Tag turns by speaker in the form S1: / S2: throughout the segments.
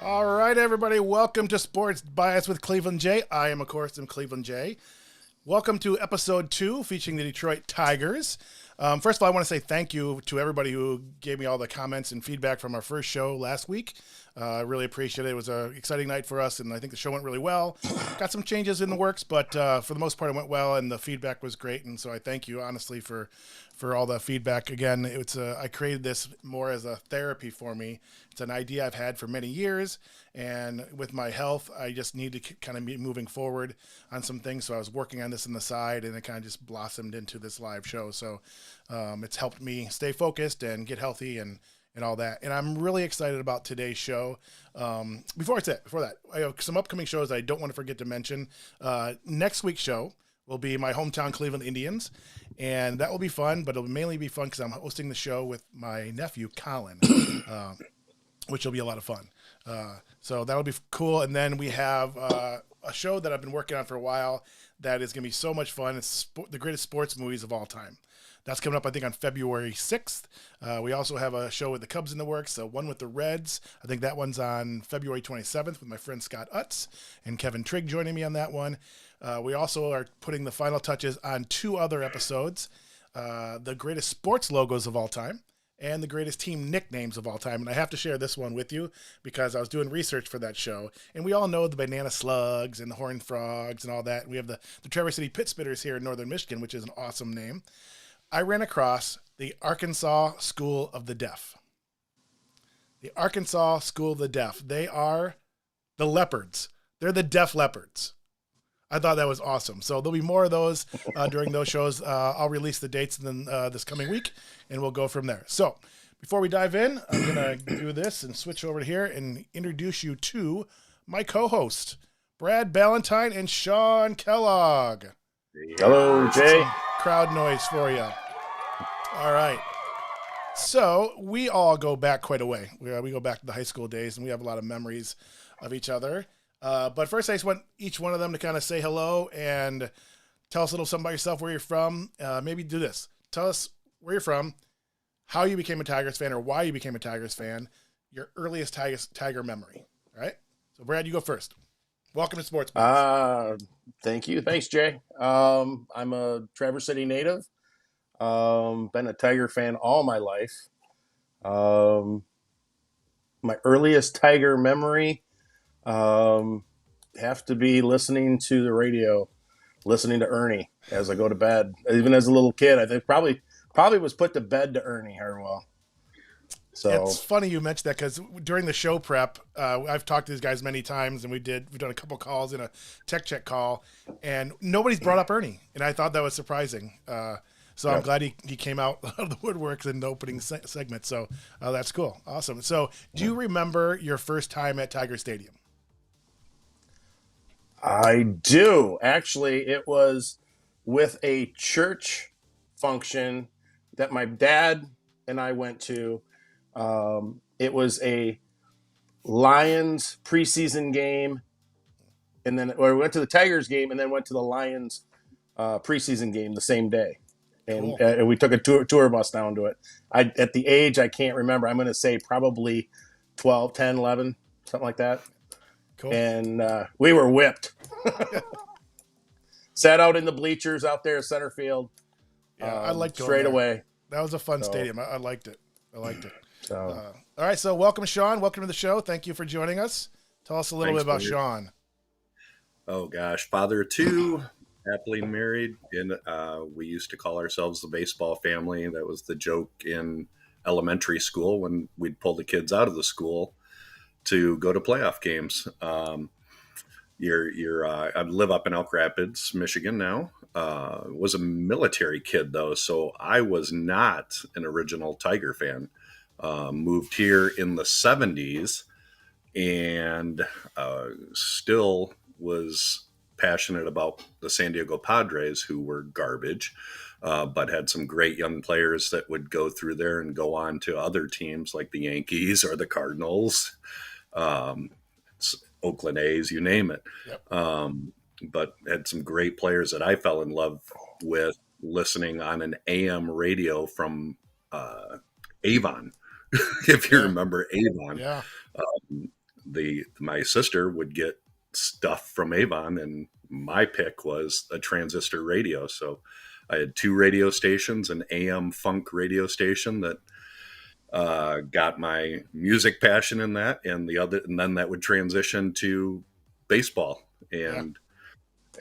S1: All right, everybody, welcome to Sports Bias with Cleveland J. I am, of course, Cleveland J. Welcome to episode 2 featuring the Detroit Tigers. First of all, I want to say thank you to everybody who gave me all the comments and feedback from our first show last week. I really appreciate it. It was an exciting night for us, and I think the show went really well. Got some changes in the works, but for the most part, it went well, and the feedback was great. And so I thank you, honestly, for all the feedback. Again, I created this more as a therapy for me. It's an idea I've had for many years, and with my health, I just need to kind of be moving forward on some things. So I was working on this on the side, and it kind of just blossomed into this live show. So it's helped me stay focused and get healthy and all that. And I'm really excited about today's show. Before that, I have some upcoming shows I don't want to forget to mention. Next week's show will be my hometown Cleveland Indians, and that will be fun, but it'll mainly be fun because I'm hosting the show with my nephew, Colin, which will be a lot of fun. So that'll be cool. And then we have a show that I've been working on for a while that is going to be so much fun. It's the greatest sports movies of all time. That's coming up, I think, on February 6th. We also have a show with the Cubs in the works, one with the Reds. I think that one's on February 27th with my friend Scott Utz and Kevin Trigg joining me on that one. We also are putting the final touches on 2 other episodes, the greatest sports logos of all time and the greatest team nicknames of all time. And I have to share this one with you because I was doing research for that show. And we all know the Banana Slugs and the Horned Frogs and all that. We have the Traverse City Pit Spitters here in northern Michigan, which is an awesome name. I ran across the Arkansas School of the Deaf. The Arkansas School of the Deaf. They are the leopards. They're the Deaf Leopards. I thought that was awesome. So there'll be more of those during those shows. I'll release the dates this coming week, and we'll go from there. So before we dive in, I'm going to do this and switch over to here and introduce you to my co-host, Brad Balentine and Shawn Kellogg.
S2: Hello, Jay.
S1: Some crowd noise for you. All right. So we all go back quite a way. We go back to the high school days, and we have a lot of memories of each other. But first, I just want each one of them to kind of say hello and tell us a little something about yourself, where you're from. Maybe do this. Tell us where you're from, how you became a Tigers fan or why you became a Tigers fan, your earliest Tiger memory. All right? So, Brad, you go first. Welcome to Sports Bias.
S2: Thank you. Thanks, Jay. I'm a Traverse City native. Been a Tiger fan all my life. My earliest Tiger memory have to be listening to the radio, listening to Ernie as I go to bed. Even as a little kid, I think probably was put to bed to Ernie Harwell. So
S1: it's funny you mentioned that because during the show prep, I've talked to these guys many times, and we've done a couple calls in a tech check call, and nobody's brought up Ernie, and I thought that was surprising. So I'm glad he came out of the woodworks in the opening segment. So that's cool, awesome. So do you remember your first time at Tiger Stadium?
S2: I do. Actually, it was with a church function that my dad and I went to. It was a Lions preseason game, and then or we went to the Tigers game, and then went to the Lions preseason game the same day. And
S1: Cool.
S2: we took a tour bus down to it. At the age I can't remember. I'm going to say probably 12, 10, 11, something like that.
S1: Cool.
S2: And we were whipped. Sat out in the bleachers out there, center field.
S1: Yeah, I liked going
S2: straight
S1: there.
S2: away.
S1: That was a fun stadium. I liked it. I liked it.
S2: So,
S1: All right, so welcome, Shawn. Welcome to the show. Thank you for joining us. Tell us a little bit about Shawn.
S3: Oh gosh, father of two, happily married, and we used to call ourselves the baseball family. That was the joke in elementary school when we'd pull the kids out of the school to go to playoff games. I live up in Elk Rapids, Michigan now. Was a military kid though, so I was not an original Tiger fan. Moved here in the 70s and still was passionate about the San Diego Padres, who were garbage, but had some great young players that would go through there and go on to other teams like the Yankees or the Cardinals, Oakland A's, you name it.
S1: Yep.
S3: But had some great players that I fell in love with listening on an AM radio from Avon, if you remember Avon.
S1: Yeah.
S3: My sister would get stuff from Avon, and my pick was a transistor radio. So I had two radio stations, an AM funk radio station that got my music passion in that, and then that would transition to baseball. And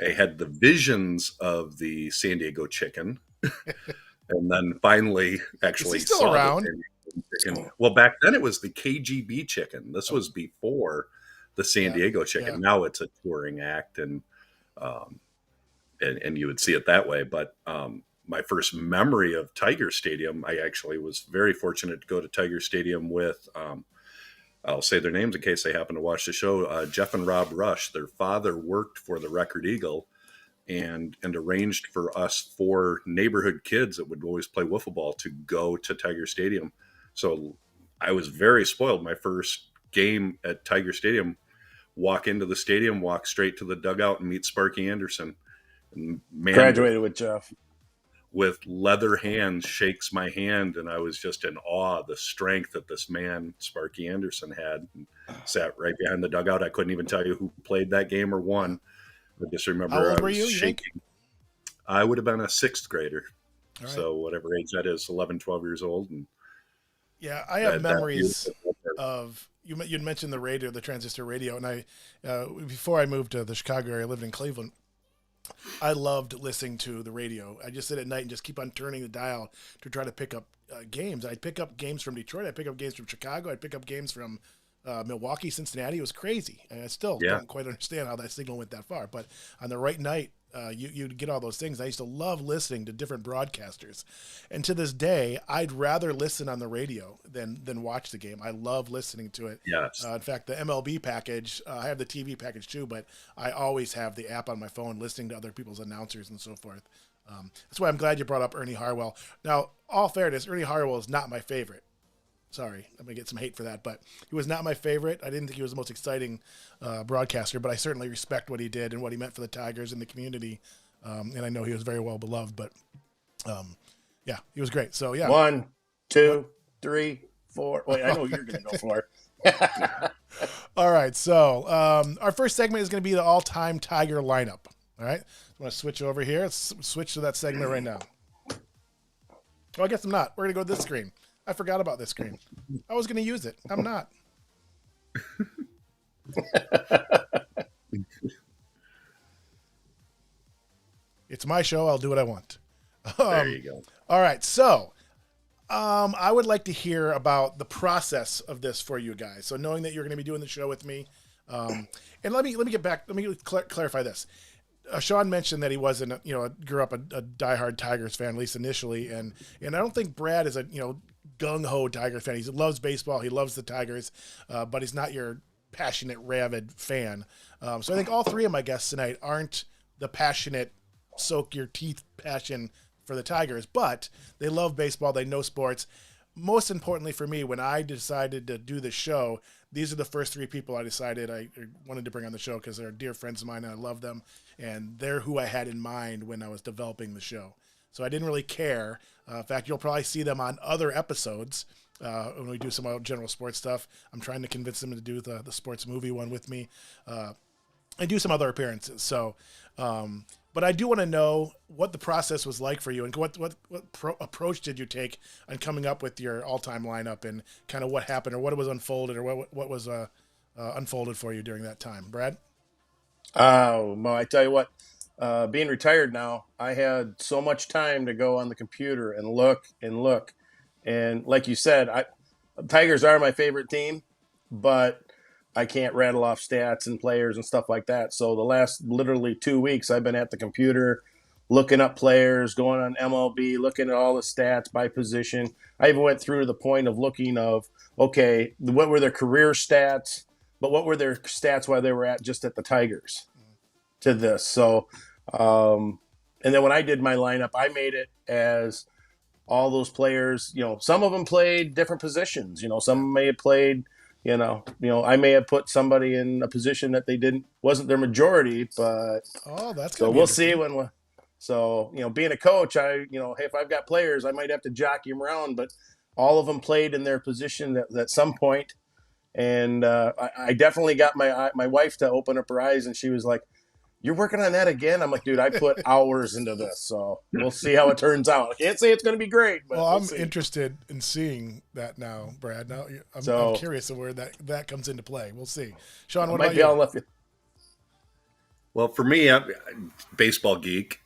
S3: I had the visions of the San Diego Chicken, and then finally actually
S1: still
S3: saw
S1: around?
S3: the San Diego Chicken. Well, back then it was the KGB Chicken. This was before the San Diego Chicken. Now it's a touring act, and you would see it that way. But my first memory of Tiger Stadium, I actually was very fortunate to go to Tiger Stadium with, I'll say their names in case they happen to watch the show, Jeff and Rob Rush. Their father worked for the Record Eagle and arranged for us 4 neighborhood kids that would always play wiffle ball to go to Tiger Stadium. So I was very spoiled. My first game at Tiger Stadium, walk into the stadium, walk straight to the dugout and meet Sparky Anderson. And man,
S2: graduated with Jeff.
S3: With leather hands, shakes my hand, and I was just in awe of the strength that this man, Sparky Anderson, had. And sat right behind the dugout. I couldn't even tell you who played that game or won. I just remember
S1: How old
S3: I
S1: were
S3: was
S1: you
S3: shaking. I would have been a 6th grader.
S1: Right.
S3: So whatever age that is, 11, 12 years old. And
S1: yeah, I have memories of you'd mentioned the radio, the transistor radio, and I before I moved to the Chicago area, I lived in Cleveland. I loved listening to the radio. I just sit at night and just keep on turning the dial to try to pick up games. I'd pick up games from Detroit. I'd pick up games from Chicago. I'd pick up games from Milwaukee, Cincinnati. It was crazy. And I still don't quite understand how that signal went that far. But on the right night, you'd get all those things. I used to love listening to different broadcasters. And to this day, I'd rather listen on the radio than watch the game. I love listening to it.
S3: Yes.
S1: In fact, the MLB package, I have the TV package too, but I always have the app on my phone listening to other people's announcers and so forth. That's why I'm glad you brought up Ernie Harwell. Now, all fairness, Ernie Harwell is not my favorite. Sorry, I'm going to get some hate for that, but he was not my favorite. I didn't think he was the most exciting broadcaster, but I certainly respect what he did and what he meant for the Tigers and the community. And I know he was very well beloved, but yeah, he was great. So, yeah.
S2: 1, 2, 3, 4. Wait, I know you're going to go for it.
S1: All right, so our first segment is going to be the all-time Tiger lineup. All right, I'm going to switch over here. Let's switch to that segment right now. Oh, I guess I'm not. We're going to go to this screen. I forgot about this screen. I was going to use it. I'm not. It's my show. I'll do what I want.
S3: There you go.
S1: All right. So I would like to hear about the process of this for you guys. So knowing that you're going to be doing the show with me, and let me get back. Let me clarify this. Shawn mentioned that he wasn't, grew up a diehard Tigers fan, at least initially. And I don't think Brad is a, gung-ho Tiger fan. He loves baseball. He loves the Tigers, but he's not your passionate, rabid fan. So I think all three of my guests tonight aren't the passionate, soak your teeth passion for the Tigers, but they love baseball. They know sports. Most importantly for me, when I decided to do the show, these are the first three people I decided I wanted to bring on the show because they're dear friends of mine and I love them. And they're who I had in mind when I was developing the show. So I didn't really care. In fact, you'll probably see them on other episodes when we do some general sports stuff. I'm trying to convince them to do the sports movie one with me and do some other appearances. So, but I do want to know what the process was like for you and what approach did you take on coming up with your all-time lineup and kind of what happened or what was unfolded or what was unfolded for you during that time. Brad?
S2: Oh, well, I tell you what, being retired now, I had so much time to go on the computer and look. And like you said, Tigers are my favorite team, but I can't rattle off stats and players and stuff like that. So the last literally 2 weeks, I've been at the computer looking up players, going on MLB, looking at all the stats by position. I even went through to the point of looking of, okay, what were their career stats, but what were their stats while they were just at the Tigers to this. So, and then when I did my lineup, I made it as all those players, some of them played different positions. Some may have played, I may have put somebody in a position that wasn't their majority, but
S1: that's
S2: so we'll see being a coach, hey, if I've got players, I might have to jockey them around, but all of them played in their position at some point. And I definitely got my wife to open up her eyes, and she was like, "You're working on that again?" I'm like, "Dude, I put hours into this, so we'll see how it turns out. I can't say it's going to be great, but
S1: well, I'm
S2: see.
S1: interested in seeing that now, Brad. Now I'm curious of where that comes into play. We'll see. Shawn, what about you?
S3: Well, for me, I'm a baseball geek.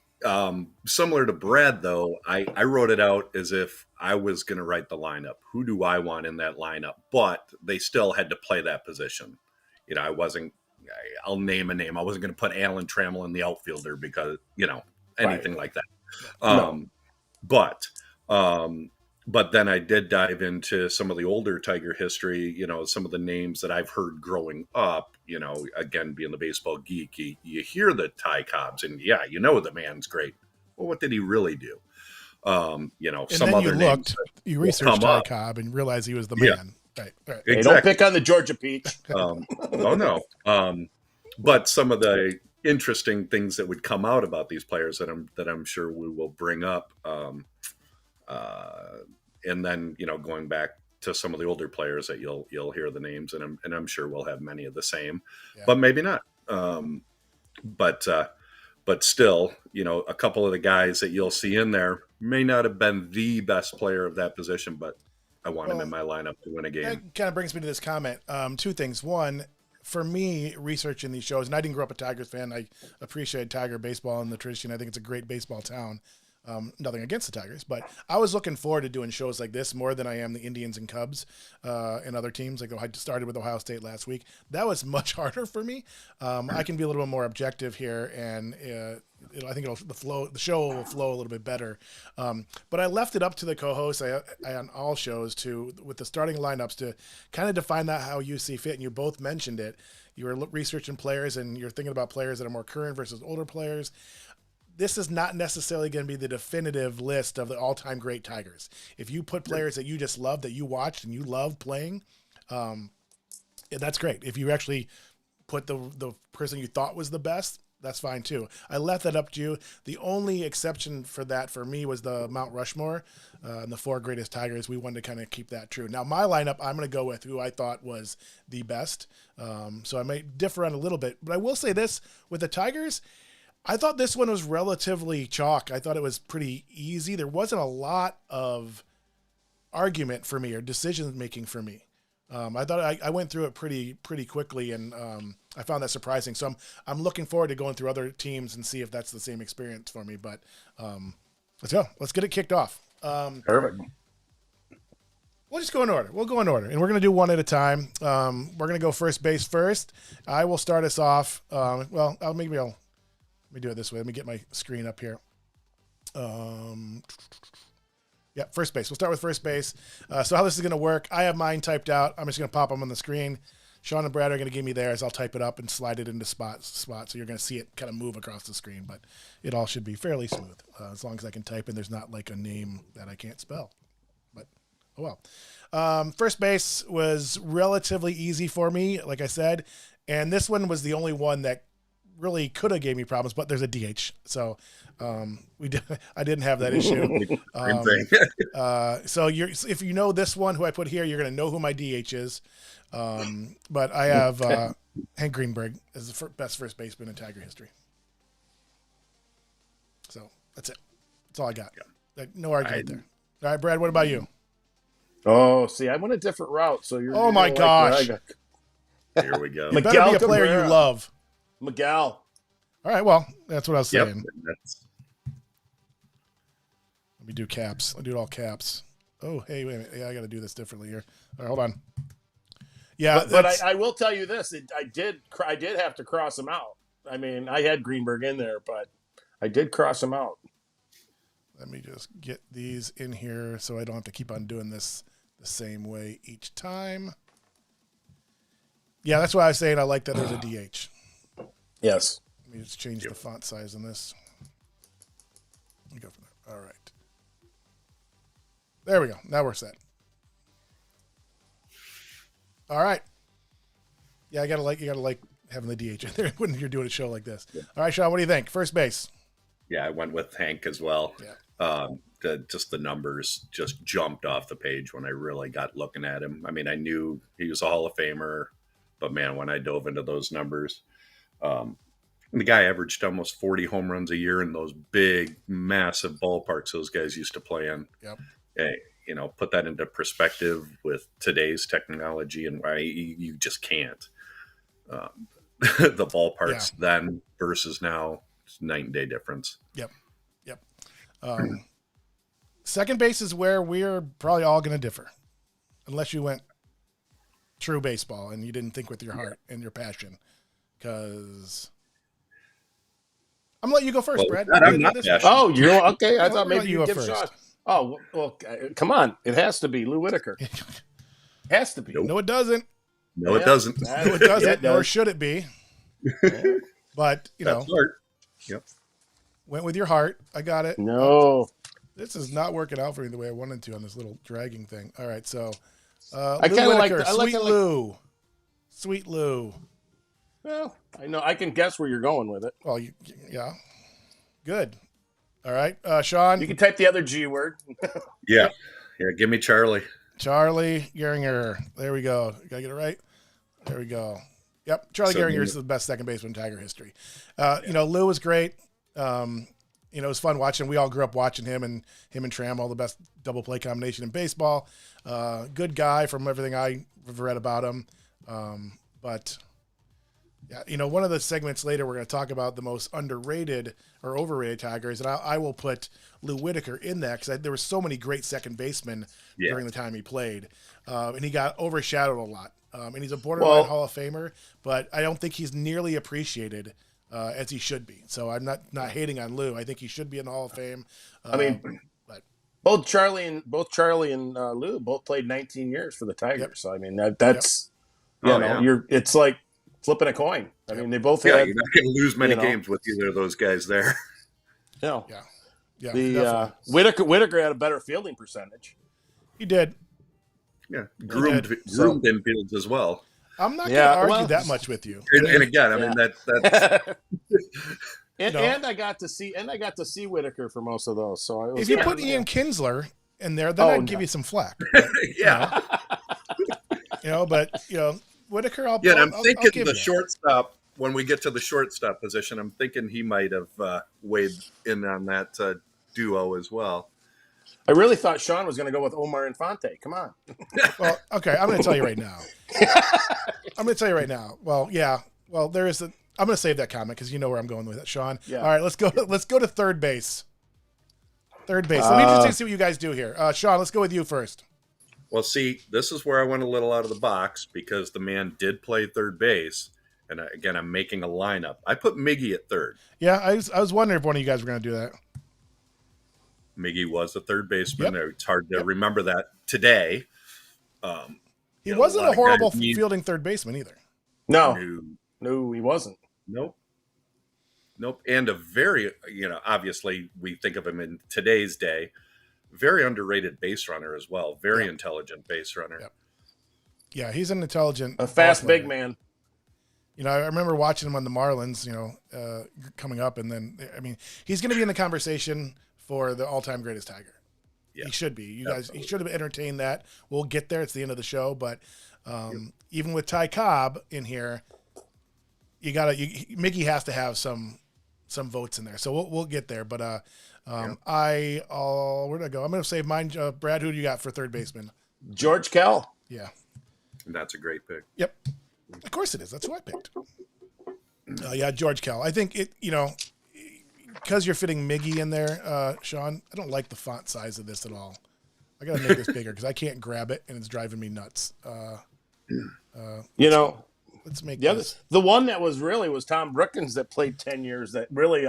S3: Similar to Brad, though, I wrote it out as if I was going to write the lineup. Who do I want in that lineup? But they still had to play that position. I'll name a name. I wasn't going to put Alan Trammell in the outfielder because, anything like that.
S2: No.
S3: But then I did dive into some of the older Tiger history, some of the names that I've heard growing up, again, being the baseball geek, you hear the Ty Cobbs and the man's great. Well, what did he really do?
S1: And
S3: some
S1: then
S3: other names
S1: you researched Ty Cobb and realized he was the man.
S3: Yeah.
S1: Right.
S2: Exactly. Hey, don't pick on the Georgia peach.
S3: Oh no. But some of the interesting things that would come out about these players that I'm sure we will bring up. And then, going back to some of the older players that you'll hear the names, and I'm sure we'll have many of the same, but maybe not. But still, a couple of the guys that you'll see in there may not have been the best player of that position, but I want him in my lineup to win a game.
S1: That kind of brings me to this comment. Two things. One, for me, researching these shows, and I didn't grow up a Tigers fan. I appreciate Tiger baseball and the tradition. I think it's a great baseball town. Nothing against the Tigers, but I was looking forward to doing shows like this more than I am the Indians and Cubs and other teams. Like I started with Ohio State last week. That was much harder for me. I can be a little bit more objective here, and I think the show will flow a little bit better. But I left it up to the co-hosts on all shows with the starting lineups to kind of define that how you see fit. And you both mentioned it. You were researching players, and you're thinking about players that are more current versus older players. This is not necessarily going to be the definitive list of the all-time great Tigers. If you put players that you just love, that you watched and you love playing, that's great. If you actually put the person you thought was the best, that's fine too. I left that up to you. The only exception for that for me was the Mount Rushmore and the four greatest Tigers. We wanted to kind of keep that true. Now my lineup, I'm going to go with who I thought was the best. So I might differ on a little bit, but I will say this with the Tigers, I thought this one was relatively chalk. I thought it was pretty easy. There wasn't a lot of argument for me or decision making for me. I thought I went through it pretty quickly, and I found that surprising. So I'm looking forward to going through other teams and see if that's the same experience for me. But let's go. Let's get it kicked off.
S2: Perfect.
S1: We'll just go in order. We'll go in order, and we're going to do one at a time. We're going to go first base first. I will start us off. Let me do it this way. Let me get my screen up here. First base. We'll start with first base. So how this is going to work, I have mine typed out. I'm just going to pop them on the screen. Shawn and Brad are going to give me theirs. I'll type it up and slide it into spot, so you're going to see it kind of move across the screen. But it all should be fairly smooth as long as I can type and there's not like a name that I can't spell. But oh well. First base was relatively easy for me, like I said, and this one was the only one that really could have gave me problems. But there's a DH, so I didn't have that issue. So if you know this one, who I put here, you're going to know who my DH is. But I have Hank Greenberg as the best first baseman in Tiger history. So that's it. That's all I got. No argument there. All right, Brad, what about you?
S2: Oh, see, I went a different route. So you're.
S1: Oh my gosh!
S3: Here we go.
S1: It better be a player you love.
S2: Miguel.
S1: All right, well, that's what I was saying.
S3: Yep.
S1: Let me do caps. I'll do it all caps. Oh, hey, wait a minute. Yeah, I got to do this differently here. All right, hold on. Yeah,
S2: but I will tell you this: I did have to cross him out. I mean, I had Greenberg in there, but I did cross him out.
S1: Let me just get these in here so I don't have to keep on doing this the same way each time. Yeah, that's why I was saying I like that there's a DH.
S2: Yes.
S1: Let me just change the font size in this. Let me go from there. All right. There we go. Now we're set. All right. Yeah, you gotta like having the DH in there when you're doing a show like this. Yeah. All right, Shawn, what do you think? First base.
S3: Yeah, I went with Hank as well.
S1: Yeah.
S3: Just the numbers just jumped off the page when I really got looking at him. I mean, I knew he was a Hall of Famer, but man, when I dove into those numbers, the guy averaged almost 40 home runs a year in those big, massive ballparks those guys used to play in.
S1: Yep.
S3: Hey, put that into perspective with today's technology, and you just can't. The ballparks then versus now, it's night and day difference.
S1: Yep. Second base is where we're probably all going to differ, unless you went true baseball and you didn't think with your heart and your passion. Because I'm going to let you go first, Brad.
S2: Oh, you're okay. I thought maybe
S1: you
S2: you'd
S1: go
S2: give
S1: first.
S2: Shawn. Oh, well, come on. It has to be Lou Whitaker. Has to be.
S3: Nope.
S1: No, it doesn't.
S3: No, it doesn't.
S1: No, it doesn't.
S2: Yeah, it does.
S1: Nor should it be. But,
S3: That's smart. Yep.
S1: Went with your heart. I got it.
S2: No.
S1: This is not working out for me the way I wanted to on this little dragging thing. All right, so
S2: I
S1: Lou
S2: kind of like
S1: Whitaker, Lou. Sweet Lou.
S2: Well, I know I can guess where you're going with it.
S1: Well, yeah. Good. All right, Shawn.
S2: You can type the other G word.
S3: Yeah. Give me Charlie.
S1: Charlie Gehringer. There we go. Gotta get it right. There we go. Yep, Charlie Gehringer is the best second baseman in Tiger history. Lou was great. It was fun watching. We all grew up watching him and Tram, all the best double play combination in baseball. Good guy from everything I've read about him. But yeah, one of the segments later, we're going to talk about the most underrated or overrated Tigers. And I will put Lou Whitaker in that because there were so many great second basemen during the time he played. And he got overshadowed a lot. And he's a borderline Hall of Famer, but I don't think he's nearly appreciated as he should be. So I'm not hating on Lou. I think he should be in the Hall of Fame. But
S2: both Charlie and Lou both played 19 years for the Tigers.
S1: Yep.
S2: So I mean that's it's like flipping a coin. I mean they both had.
S3: You're not going to lose many games with either of those guys there.
S2: Yeah.
S1: The
S2: Whitaker had a better fielding percentage.
S1: He did.
S3: Yeah, groomed infields as well.
S1: I'm not going to argue that much with you.
S3: And again, I mean that's
S2: and I got to see Whitaker for most of those. So
S1: if you put Ian Kinsler in there, then I'd give you some flack.
S3: Yeah.
S1: But Whitaker. I'm
S3: thinking the shortstop. When we get to the shortstop position, I'm thinking he might have weighed in on that duo as well.
S2: I really thought Shawn was going to go with Omar Infante. Come on.
S1: Well, okay. I'm going to tell you right now. Well, yeah. Well, there is I'm going to save that comment because you know where I'm going with it, Shawn.
S2: Yeah.
S1: All right, let's go to third base. Let me just see what you guys do here. Shawn, let's go with you first.
S3: Well, see, this is where I went a little out of the box because the man did play third base. And again, I'm making a lineup. I put Miggy at third.
S1: Yeah, I was wondering if one of you guys were going to do that.
S3: Miggy was the third baseman.
S1: Yep.
S3: It's hard to remember that today.
S1: He
S3: You know,
S1: wasn't
S3: lot
S1: a
S3: of
S1: horrible
S3: guys need-
S1: fielding third baseman either.
S2: No,
S3: No.
S2: no, he wasn't.
S3: Nope. Nope. And a very, obviously we think of him in today's day, very underrated base runner as well. Very intelligent base runner.
S1: Yep. Yeah, he's an intelligent,
S2: A fast
S1: ball
S2: big
S1: player.
S2: man.
S1: I remember watching him on the Marlins, coming up, and then he's going to be in the conversation for the all-time greatest Tiger.
S3: Yeah.
S1: He should be. You guys, he should have entertained that. We'll get there. It's the end of the show, but even with Ty Cobb in here, Mickey has to have some votes in there. So we'll get there. But where did I go? I'm going to say mine. Brad, who do you got for third baseman?
S2: George Kell.
S1: Yeah.
S3: And that's a great pick.
S1: Yep. Of course it is. That's who I picked. George Kell. I think because you're fitting Miggy in there, Shawn, I don't like the font size of this at all. I got to make this bigger because I can't grab it and it's driving me nuts. Let's make this.
S2: The one that was Tom Brookins that played 10 years that really,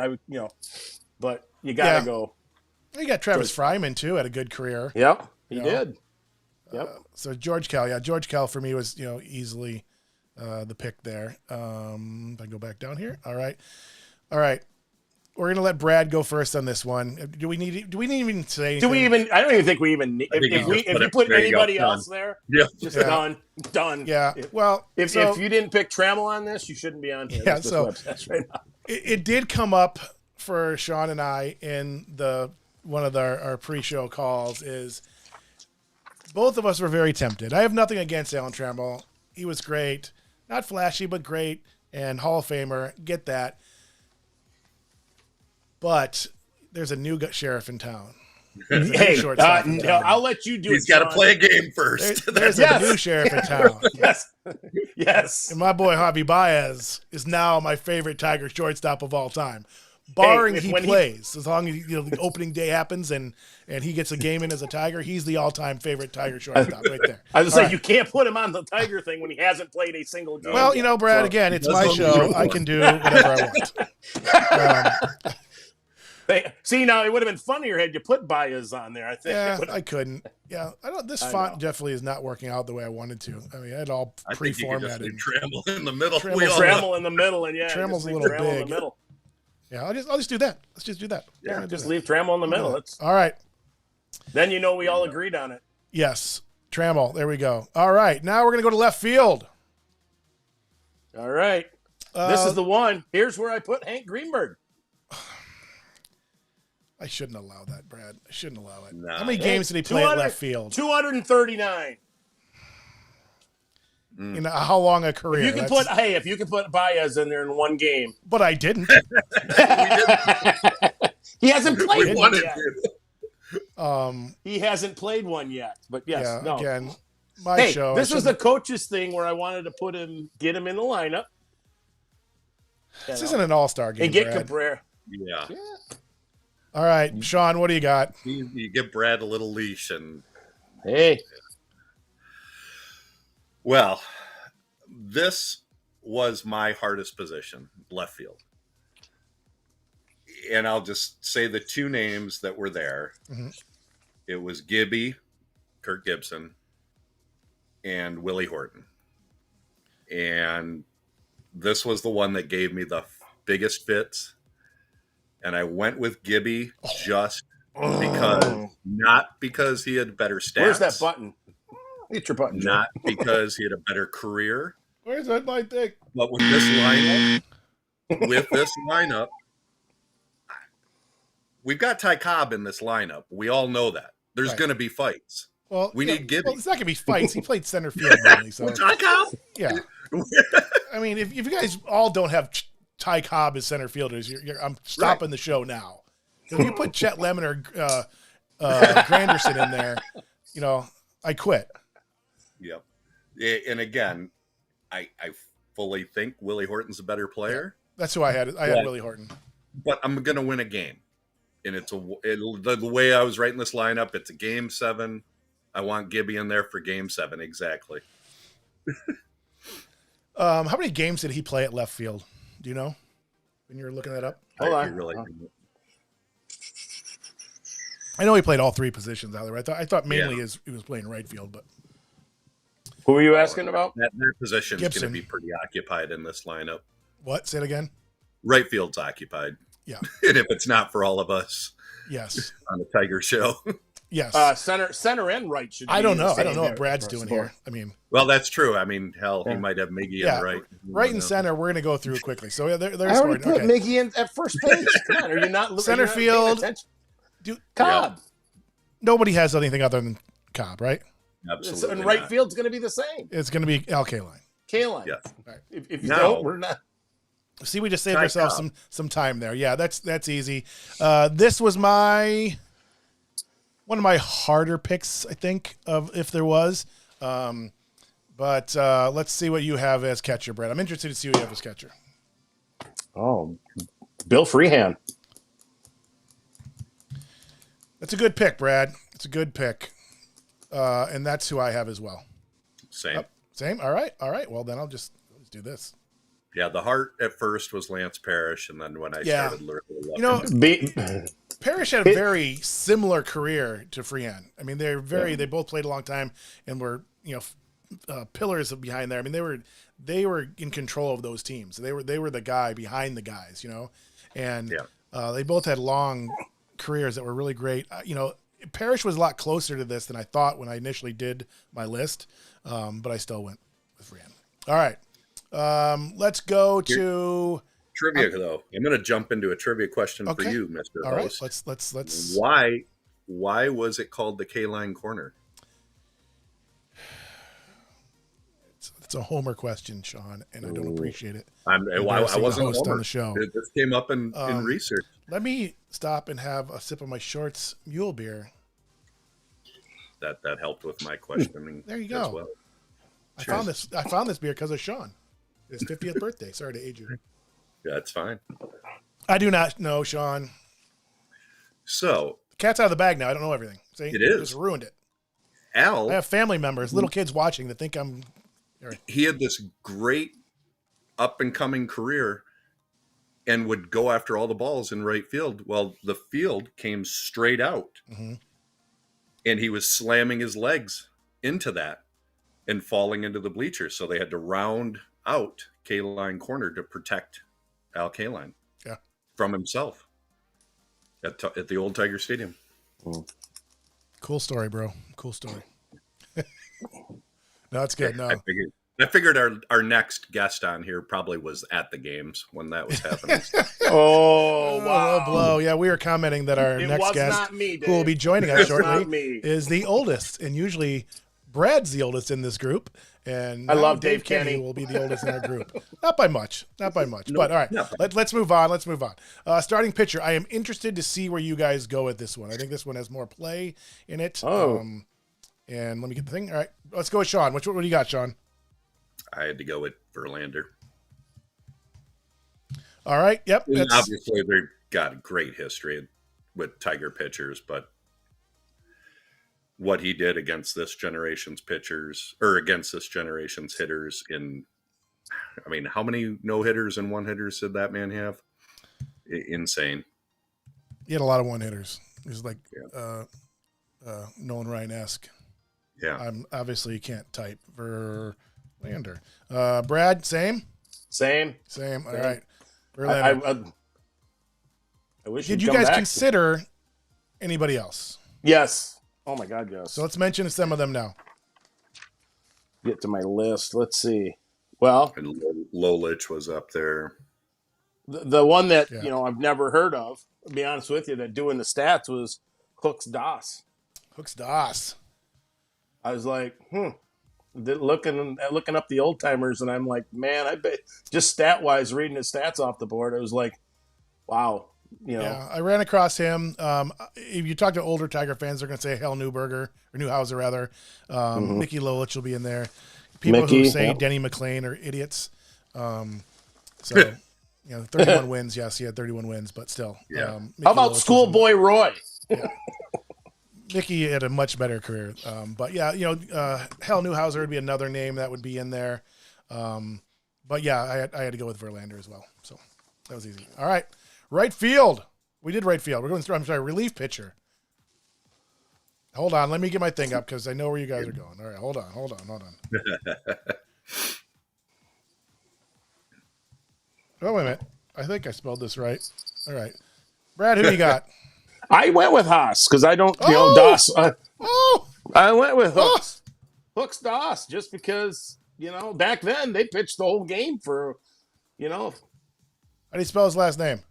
S2: but you got to go.
S1: You got Travis Fryman too, had a good career.
S2: Yep, he did. Yep.
S1: So George Kell, George Kell for me was, easily the pick there. If I go back down here. All right. We're going to let Brad go first on this one. Do we need even say anything?
S2: I don't even think we even need, if you put anybody else there, just done.
S1: Yeah.
S2: If you didn't pick Trammell on this, you shouldn't be on here.
S1: Yeah. So right now. It did come up for Shawn and I in one of our pre-show calls is both of us were very tempted. I have nothing against Alan Trammell. He was great. Not flashy, but great. And Hall of Famer. Get that. But there's a new sheriff in town.
S2: I'll let you do it.
S3: He's got to play a game first.
S1: There's a new sheriff in town.
S2: Yes.
S1: And my boy Javi Baez is now my favorite Tiger shortstop of all time. Barring he plays, as long as the opening day happens and he gets a game in as a Tiger, he's the all-time favorite Tiger shortstop right there.
S2: I was saying you can't put him on the Tiger thing when he hasn't played a single game.
S1: Well, Brad, again, it's my show. I can do whatever I want.
S2: See, now it would have been funnier had you put Baez on there. I think.
S1: Yeah, I couldn't. Yeah, This font definitely is not working out the way I wanted to. I had it all pre-formatted.
S3: Trammell in the middle.
S2: Trammell in the middle, and
S1: Trammell's a little big.
S2: In the middle.
S1: Yeah, I'll just do that. Let's just do that.
S2: Yeah, just leave Trammell in the middle.
S1: All right.
S2: Then we all agreed on it.
S1: Yes, Trammell. There we go. All right, now we're gonna go to left field.
S2: All right. This is the one. Here's where I put Hank Greenberg.
S1: I shouldn't allow that, Brad. I shouldn't allow it.
S3: No.
S1: How many games did he play at left field?
S2: 239.
S1: How long a career?
S2: If you can put Baez in there in one game.
S1: But I didn't.
S2: He hasn't played one yet. He hasn't played one yet. But yes, no.
S1: Again, show.
S2: This was the coach's thing where I wanted to get him in the lineup.
S1: This isn't an all-star game,
S2: and get
S1: Brad.
S2: Cabrera.
S3: Yeah.
S1: All right, Shawn, what do you got?
S3: You give Brad a little leash and
S2: hey.
S3: Well, this was my hardest position, left field. And I'll just say the two names that were there. Mm-hmm. It was Gibby, Kirk Gibson, and Willie Horton. And this was the one that gave me the biggest fits. And I went with Gibby just not because he had better stats.
S2: Where's that button? Hit your button.
S3: Not because he had a better career.
S1: Where's that light thing?
S3: But with this lineup, we've got Ty Cobb in this lineup. We all know that. There's going to be fights.
S1: Well,
S3: we need Gibby.
S1: Well, it's not going to be fights. He played center field mainly. So
S3: Ty Cobb?
S1: Yeah. I mean, if you guys all don't have Ty Cobb as center fielders, I'm stopping the show now. If you put Chet Lemon or Granderson in there, I quit.
S3: Yep. And again, I fully think Willie Horton's a better player.
S1: That's who I had. I had Willie Horton.
S3: But I'm going to win a game. And the way I was writing this lineup, it's a game 7. I want Gibby in there for game 7. Exactly.
S1: How many games did he play at left field? Do you know when you were looking that up?
S2: Hold on.
S1: I know he played all 3 positions out there. I thought mainly he was playing right field, but
S2: Who are you asking about?
S3: That position is going
S1: Gibson.
S3: to be pretty occupied in this lineup.
S1: What? Say it again.
S3: Right field's occupied.
S1: Yeah.
S3: And if it's not for all of us
S1: Yes.
S3: on the Tiger show.
S1: Yes.
S2: Center and right should be
S1: I don't know.
S2: the
S1: I don't know
S2: same
S1: what Brad's
S2: across
S1: doing
S2: the board.
S1: here. I mean,
S3: Well, that's true. I mean, hell, he might have Miggy
S1: yeah,
S3: in right.
S1: right and center. We're going to go through it quickly. So there's
S2: I already
S1: Gordon.
S2: put Mickey in at first base. Come on, are you not
S1: Center
S2: are you not paying
S1: field.
S2: attention?
S1: Dude,
S2: Cobb.
S1: nobody has anything other than Cobb, right?
S3: Absolutely.
S2: And right
S3: not.
S2: field's going to be the same.
S1: It's going to be Al Kaline.
S2: Kaline.
S3: Yes.
S2: If you
S3: No.
S2: don't, we're not.
S1: See, we just saved
S3: Ty
S1: ourselves
S3: Cobb.
S1: some time there. Yeah, that's easy. This was one of my harder picks, I think, of if there was. But let's see what you have as catcher, Brett. I'm interested to see what you have as catcher.
S2: Oh, Bill Freehand.
S1: That's a good pick, Brad. It's a good pick. And that's who I have as well.
S3: Same.
S1: Yep. Same? All right. Well, then let's do this.
S3: Yeah, the heart at first was Lance Parrish, and then when I
S1: Yeah.
S3: started learning,
S1: You know,
S2: Be-
S1: Parrish had a very similar career to Freehand. I mean, they both played a long time and were, pillars behind there. I mean, they were in control of those teams. They were the guy behind the guys, and they both had long careers that were really great. Parrish was a lot closer to this than I thought when I initially did my list, but I still went with Freehand. All right. Let's go to
S3: trivia, though. I'm going to jump into a trivia question for
S1: Okay.
S3: you, Mr.
S1: all right.
S3: Host.
S1: Let's.
S3: Why was it called the K-line corner?
S1: It's a Homer question, Shawn, and I don't appreciate it.
S3: I
S1: Embarrassing
S3: wasn't
S1: the host
S3: Homer.
S1: on the show.
S3: This came up in research.
S1: Let me stop and have a sip of my Shorts Mule beer.
S3: That helped with my questioning.
S1: There you
S3: as
S1: go.
S3: well.
S1: I found this beer because of Shawn. His 50th birthday. Sorry to age you.
S3: Yeah, that's fine.
S1: I do not know, Shawn.
S3: So
S1: The cat's out of the bag now. I don't know everything. See,
S3: It is.
S1: Just ruined it.
S3: Al,
S1: I have family members, little kids watching that think I'm.
S3: he had this great up and coming career and would go after all the balls in right field. Well, the field came straight out, and he was slamming his legs into that and falling into the bleachers. So they had to round out K-line corner to protect Al K-line from himself at the old Tiger Stadium.
S1: Cool story, bro. Cool story. No, it's good. No.
S3: I figured our next guest on here probably was at the games when that was happening.
S2: Oh, wow.
S1: Low blow. Yeah, we were commenting that our
S2: It
S1: next
S2: was
S1: guest,
S2: not me, Dave.
S1: who will be joining us
S2: It's
S1: shortly,
S2: not me.
S1: is the oldest, and usually Brad's the oldest in this group, and
S2: I
S1: now
S2: love Dave
S1: Kenny
S2: Kenny.
S1: will be the oldest in our group. Not by much, but all right. Let's move on. Starting pitcher. I am interested to see where you guys go with this one. I think this one has more play in it. And let me get the thing. All right, let's go with Shawn. What do you got, Shawn?
S3: I had to go with Verlander.
S1: All right. Yep.
S3: And obviously, they've got a great history with Tiger pitchers, but what he did against this generation's pitchers or against this generation's hitters how many no-hitters and one-hitters did that man have? Insane.
S1: He had a lot of one-hitters. He was like Nolan Ryan-esque.
S3: Yeah.
S1: Obviously, you can't type Verlander. Brad, same?
S2: Same.
S1: All right. Verlander.
S2: I wish
S1: Did
S2: you'd
S1: you
S2: come
S1: guys
S2: back.
S1: consider anybody else?
S2: Yes. Oh, my God, yes.
S1: So let's mention some of them now.
S2: Get to my list. Let's see. Well,
S3: And Lolich was up there.
S2: the one that, I've never heard of, to be honest with you, that doing the stats was Hooks Das.
S1: Hooks Das.
S2: I was like, looking up the old timers, and I'm like, man, I bet just stat wise, reading his stats off the board, it was like, wow,
S1: Yeah, I ran across him. If you talk to older Tiger fans, they're going to say Hal Newhauser rather. Mickey Lolich will be in there. People who say Denny McClain are idiots. 31 wins. Yes, he had 31 wins, but still.
S3: Yeah.
S2: How about Schoolboy Roy?
S1: Yeah. Mickey had a much better career. But yeah, Hal Newhauser would be another name that would be in there. But yeah, I had to go with Verlander as well. So that was easy. All right. Right field. We did right field. We're going through, relief pitcher. Hold on. Let me get my thing up because I know where you guys are going. All right. Hold on. Oh, wait a minute. I think I spelled this right. All right. Brad, who you got?
S2: I went with Haas because I don't, Doss. I went with Hooks. Hooks Doss just because, back then they pitched the whole game for,
S1: How do you spell his last name?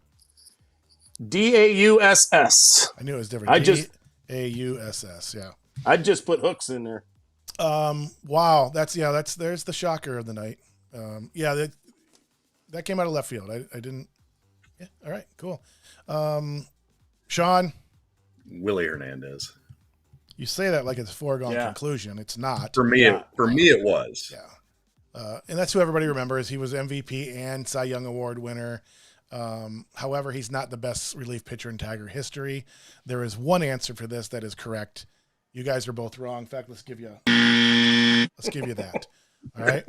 S2: Dauss.
S1: I knew it was different. Dauss. Yeah.
S2: I just put Hooks in there.
S1: Wow. There's the shocker of the night. That came out of left field. I didn't. Yeah. All right. Cool. Shawn.
S3: Willie Hernandez.
S1: You say that like it's a foregone conclusion. It's not.
S3: For me, it was.
S1: Yeah. And that's who everybody remembers. He was MVP and Cy Young Award winner. However, he's not the best relief pitcher in Tiger history. There is one answer for this that is correct. You guys are both wrong. In fact, let's give you that. All right.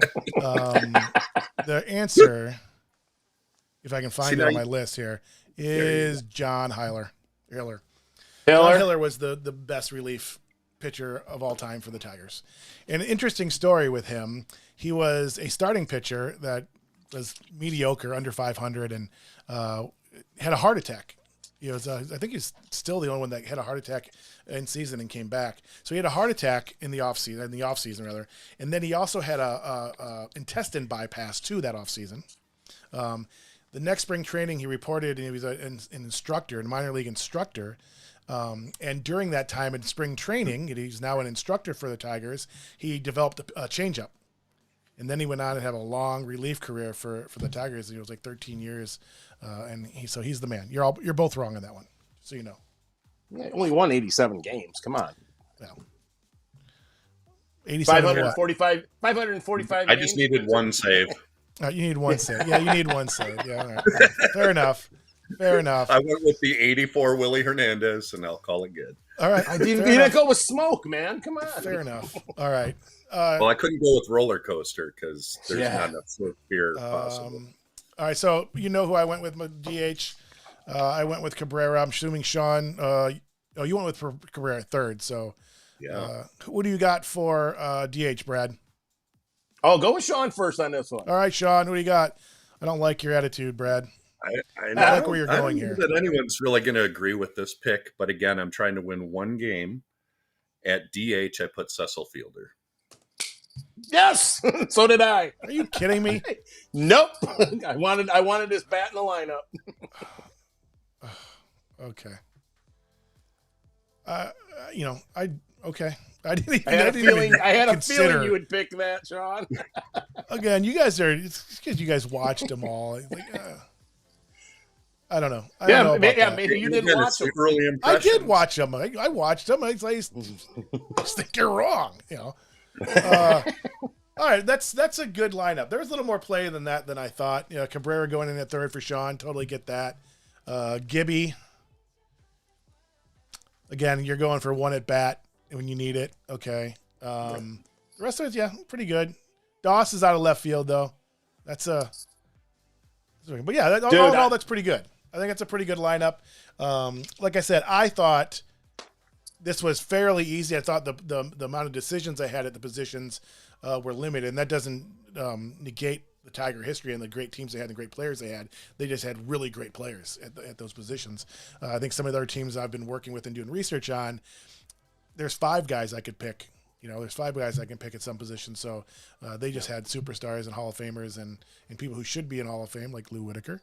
S1: The answer, if I can find it on my list here, is John Hiller. John Hiller was the best relief pitcher of all time for the Tigers. And an interesting story with him, he was a starting pitcher that was mediocre, under 500, and had a heart attack. He was, I think he's still the only one that had a heart attack in season and came back. So he had a heart attack in the off season, and then he also had a intestine bypass too that off season. The next spring training, he reported, and he was an instructor, a minor league instructor. And during that time in spring training, and he's now an instructor for the Tigers, he developed a changeup. And then he went on and had a long relief career for the Tigers. He was like 13 years, and he's the man. You're both wrong on that one, so you know.
S2: Yeah, only won 87 games. Come on.
S1: Well, 87.
S2: 545.
S3: I just needed one save.
S1: You need one save. Yeah, you need one save. Yeah, all right. Fair enough.
S3: I went with the 84 Willie Hernandez, and I'll call it good.
S1: All right.
S2: You didn't go with smoke, man. Come on.
S1: Fair enough. All right.
S3: Well, I couldn't go with roller coaster because there's not enough beer possible.
S1: All right, so you know who I went with my DH. I went with Cabrera. I'm assuming Shawn. You went with Cabrera third. So, what do you got for DH, Brad?
S2: Oh, go with Shawn first on this one.
S1: All right, Shawn. What do you got? I don't like your attitude, Brad.
S3: I
S1: like where you're going here.
S3: I don't know that anyone's really going to agree with this pick, but again, I'm trying to win one game. At DH, I put Cecil Fielder.
S2: Yes, so did I.
S1: Are you kidding me?
S2: Nope. I wanted this bat in the lineup.
S1: Okay. Okay. I
S2: had a feeling you would pick that, Shawn.
S1: Again, it's because you guys watched them all. I don't know.
S2: Maybe you didn't watch them.
S1: I did watch them. I watched them. I just think you're wrong. All right, that's a good lineup. There was a little more play than that than I thought. Cabrera going in at third for Shawn. Totally get that. Gibby. Again, you're going for one at bat when you need it. Okay. The rest of it, pretty good. Doss is out of left field though. But yeah, all in all, that's pretty good. I think it's a pretty good lineup. Like I said, I thought this was fairly easy. I thought the amount of decisions I had at the positions were limited, and that doesn't negate the Tiger history and the great teams they had and the great players they had. They just had really great players at those positions. I think some of the other teams I've been working with and doing research on, there's 5 guys I could pick. There's 5 guys I can pick at some positions. So they just had superstars and Hall of Famers and people who should be in Hall of Fame, like Lou Whitaker.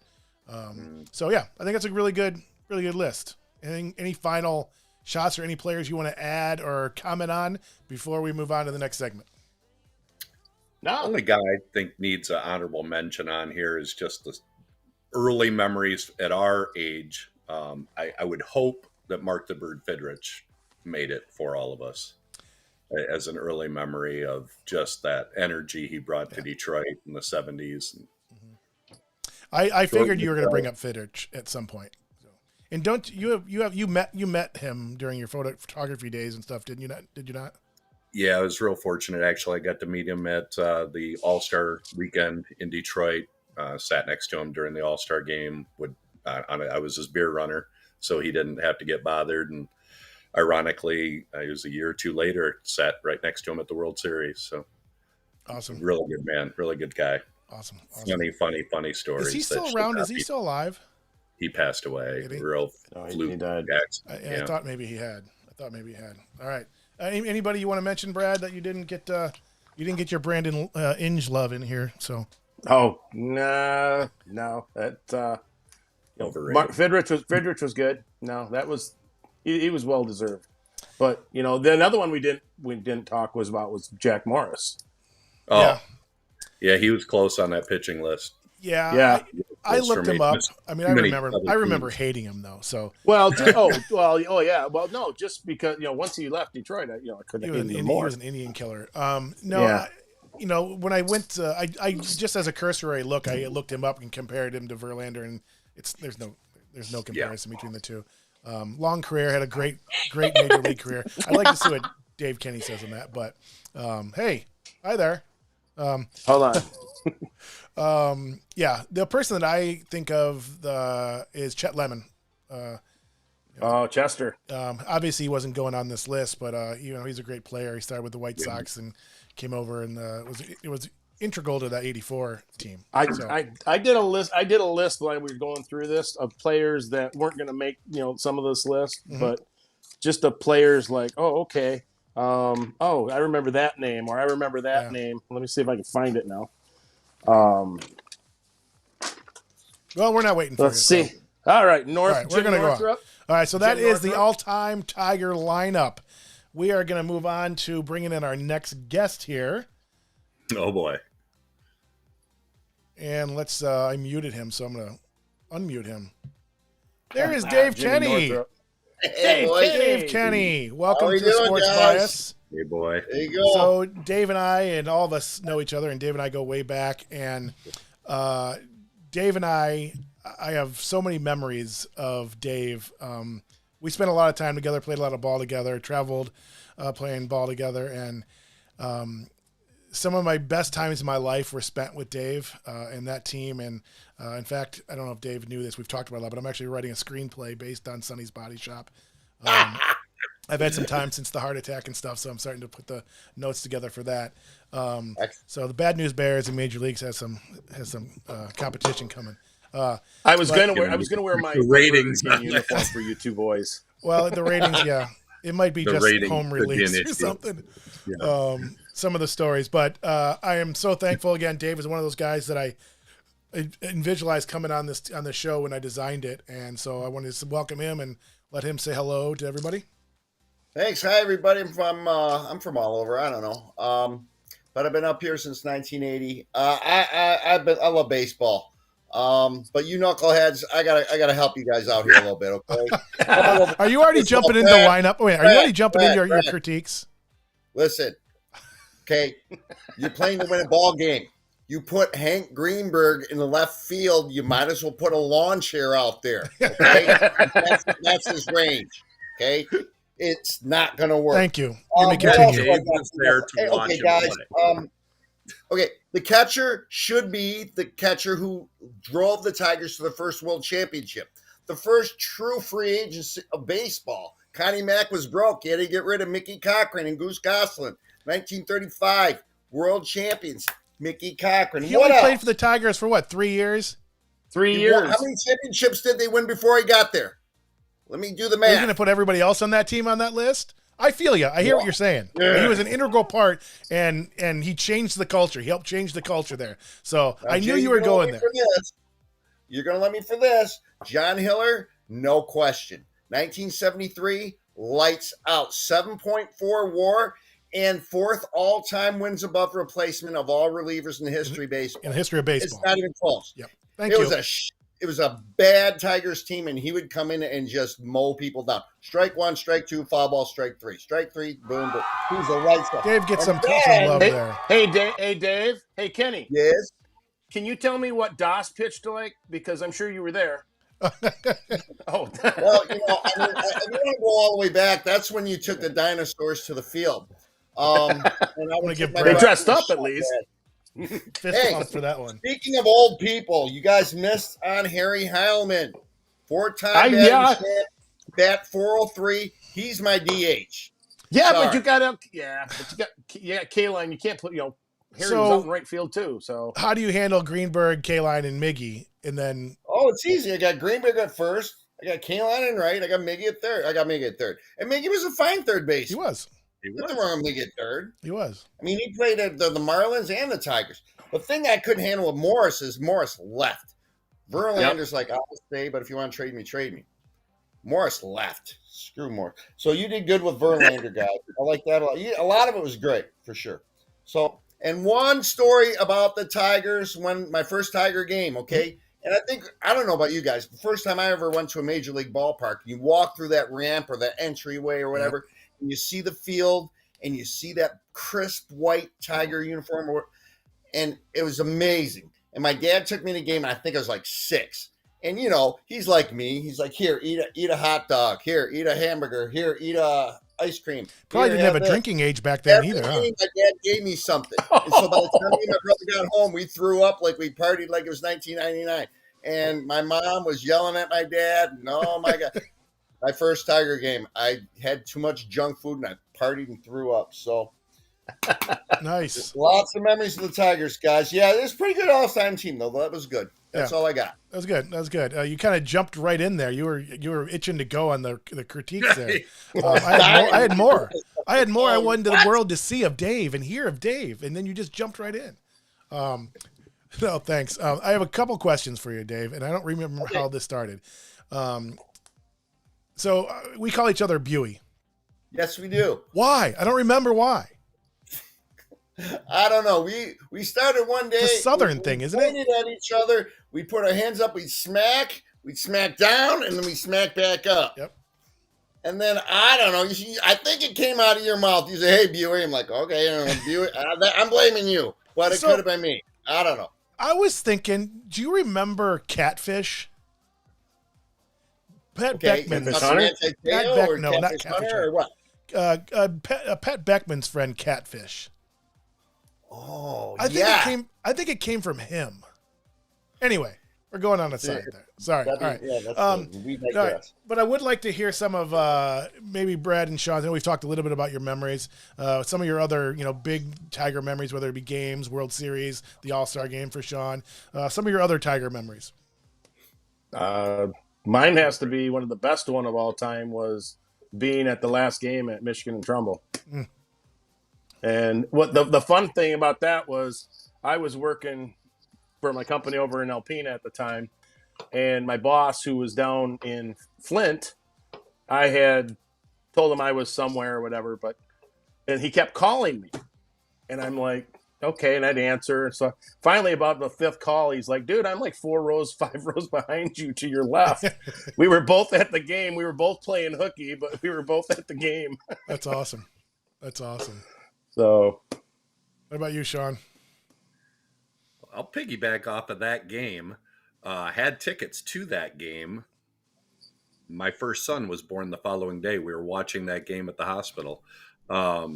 S1: So yeah, I think that's a really good list. Any final shots or any players you want to add or comment on before we move on to the next segment?
S3: The only guy I think needs an honorable mention on here is just the early memories at our age. I would hope that Mark the Bird Fidrich made it for all of us as an early memory of just that energy he brought to Detroit in the 70s.
S1: I figured you were going to bring up Fidrich at some point. And don't you met him during your photography days and stuff, did you not?
S3: Yeah, I was real fortunate. Actually, I got to meet him at the All-Star weekend in Detroit. Sat next to him during the All-Star game. I was his beer runner, so he didn't have to get bothered. And ironically, he was a year or two later, sat right next to him at the World Series. So
S1: Awesome.
S3: really good man, really good guy.
S1: Awesome.
S3: Funny stories.
S1: Is he still around? Is he still alive?
S3: He passed away.
S1: Did he?
S3: Real
S2: he died.
S1: I thought maybe he had. All right. Anybody you want to mention, Brad, that you didn't get your Brandon Inge love in here? So.
S2: Oh no. That Fidrich was good. No, that was he was well deserved. But the another one we didn't talk was Jack Morris.
S3: Oh, yeah, he was close on that pitching list.
S1: Yeah. I looked him up. I mean, I remember hating him though. So
S2: yeah. Well, no, just because once he left Detroit, I couldn't hate him more.
S1: He was an Indian killer. When I went, I just as a cursory look, I looked him up and compared him to Verlander, and there's no comparison between the two. Long career, had a great major league career. I'd like to see what Dave Kenny says on that, but hey, hi there.
S2: Hold on.
S1: Yeah, the person that I think of is Chet Lemon.
S2: Chester.
S1: Obviously, he wasn't going on this list, but he's a great player. He started with the White Sox and came over, and it was integral to that '84 team.
S2: I did a list. I did a list while we were going through this of players that weren't going to make some of this list, but just the players like, okay. I remember that name, or I remember that name. Let me see if I can find it now.
S1: Well, we're not waiting for
S2: Let's see.
S1: So.
S2: All right,
S1: we're going to go on. All right, so that is the all-time Tiger lineup. We are going to move on to bringing in our next guest here.
S3: Oh, boy.
S1: And let's I muted him, so I'm going to unmute him. There is Dave Kenny.
S4: Hey,
S1: Dave Kenny. Welcome to Sports Bias.
S3: Hey, boy.
S4: There you go.
S1: So Dave and I, and all of us know each other, and Dave and I go way back. And Dave and I have so many memories of Dave. We spent a lot of time together, played a lot of ball together, traveled playing ball together, and some of my best times in my life were spent with Dave and that team. And in fact, I don't know if Dave knew this. We've talked about it a lot, but I'm actually writing a screenplay based on Sonny's Body Shop. I've had some time since the heart attack and stuff, so I'm starting to put the notes together for that. So the Bad News Bears in Major Leagues has some competition coming.
S2: I was gonna wear my
S3: ratings
S2: uniform for you two boys.
S1: Well, the ratings, yeah, it might be just home release or something.
S3: Yeah.
S1: Some of the stories, but I am so thankful again. Dave is one of those guys that I visualized coming on the show when I designed it, and so I wanted to welcome him and let him say hello to everybody.
S4: Thanks. Hi, everybody. I'm from all over. I don't know. But I've been up here since 1980. I love baseball. But you knuckleheads, I gotta help you guys out here a little bit, okay?
S1: Are you already jumping into lineup? Wait, are you already jumping into your critiques?
S4: Listen, okay, you're playing to win a ball game. You put Hank Greenberg in the left field, you might as well put a lawn chair out there. Okay, that's his range. Okay, it's not gonna work.
S1: Thank you. You may continue.
S4: Okay, guys. Okay, the catcher should be the catcher who drove the Tigers to the first World Championship. The first true free agent of baseball. Connie Mack was broke. He had to get rid of Mickey Cochran and Goose Goslin. 1935, World Champions, Mickey Cochran.
S1: He only played for the Tigers for what, 3 years?
S2: 3 years.
S4: How many championships did they win before he got there? Let me do the math.
S1: Are you going to put everybody else on that team on that list? I feel you. I hear what you're saying. Yeah. He was an integral part, and he changed the culture. He helped change the culture there. So I knew you were going there.
S4: You're going to let me for this. John Hiller, no question. 1973, lights out. 7.4 WAR and fourth all-time wins above replacement of all relievers in the history of baseball.
S1: In the history of baseball.
S4: It's not even close.
S1: Yep. Thank you.
S4: It was a bad Tigers team, and he would come in and just mow people down. Strike one, strike two, foul ball, strike three. Strike three, boom, boom. He's a right stuff.
S1: Dave gets some love there.
S2: Hey, Dave. Hey, Kenny.
S4: Yes?
S2: Can you tell me what Das pitched like? Because I'm sure you were there.
S4: Well, I don't want to go all the way back. That's when you took the dinosaurs to the field.
S2: They dressed up at least.
S1: Fist bump for that one.
S4: Speaking of old people, you guys missed on Harry Heilman, 4-time batting champ, bat 403. He's my DH.
S2: Yeah,
S4: Sorry.
S2: but you got Kaline. You can't put Harry was out in right field too. So
S1: how do you handle Greenberg, Kaline, and Miggy? And then
S4: it's easy. I got Greenberg at first. I got Kaline in right. I got Miggy at third. And Miggy was a fine third base.
S1: He was.
S4: Nothing wrong with Miggy at third.
S1: He was.
S4: I mean, he played at the Marlins and the Tigers. The thing I couldn't handle with Morris is Morris left. Verlander's like, I'll stay, but if you want to trade me, trade me. Morris left. Screw Morris. So you did good with Verlander, guys. I like that a lot. A lot of it was great, for sure. So, and one story about the Tigers, when my first Tiger game, okay? And I don't know about you guys, the first time I ever went to a major league ballpark, you walk through that ramp or that entryway or whatever, and you see the field, and you see that crisp white Tiger uniform, and it was amazing. And my dad took me to the game, and I think I was like 6. And, he's like me. He's like, here, eat a hot dog. Here, eat a hamburger. Here, eat a ice cream.
S1: Probably didn't have a drinking age back then either, huh?
S4: My dad gave me something. And so by the time me and my brother got home, we threw up like we partied like it was 1999. And my mom was yelling at my dad. And, oh, my God. My first Tiger game, I had too much junk food, and I partied and threw up. So
S1: nice.
S4: Lots of memories of the Tigers, guys. Yeah, it was a pretty good all-time team, though. That was good. That's all I got.
S1: That was good. You kind of jumped right in there. You were itching to go on the critiques there. I had more. I wanted the world to see of Dave and hear of Dave, and then you just jumped right in. No, thanks. I have a couple questions for you, Dave, and I don't remember how this started. So we call each other Buey.
S4: Yes, we do.
S1: Why? I don't remember why.
S4: I don't know. We started one day.
S1: It's a Southern thing, isn't it?
S4: We pointed at each other. We put our hands up. We'd smack down, and then we smack back up.
S1: Yep.
S4: And then, I don't know. I think it came out of your mouth. You say, hey, Buey. I'm like, okay, Buey. I'm blaming you. But it could have been me. I don't know.
S1: I was thinking, do you remember Catfish? Pat Beckman.
S4: Not Catfish or what?
S1: Pat Beckman's friend Catfish.
S4: Oh,
S1: I think it came from him. Anyway, we're going on a side there. Sorry. All right.
S4: Yeah, that's we digress.
S1: Right. But I would like to hear some of maybe Brad and Shawn. I know we've talked a little bit about your memories. Some of your other, big Tiger memories, whether it be games, World Series, the All-Star game for Shawn. Some of your other Tiger memories.
S2: Mine has to be one of the best one of all time was being at the last game at Michigan and Trumbull. Mm. And what the fun thing about that was I was working for my company over in Alpena at the time, and my boss, who was down in Flint, I had told him I was somewhere or whatever, and he kept calling me, and I'm like, okay, and I'd answer. So finally, about the 5th call, he's like, dude, I'm like 5 rows behind you to your left. We were both at the game. We were both playing hooky, but we were both at the game.
S1: That's awesome.
S2: So,
S1: what about you, Shawn?
S3: I'll piggyback off of that game. Had tickets to that game. My first son was born the following day. We were watching that game at the hospital. For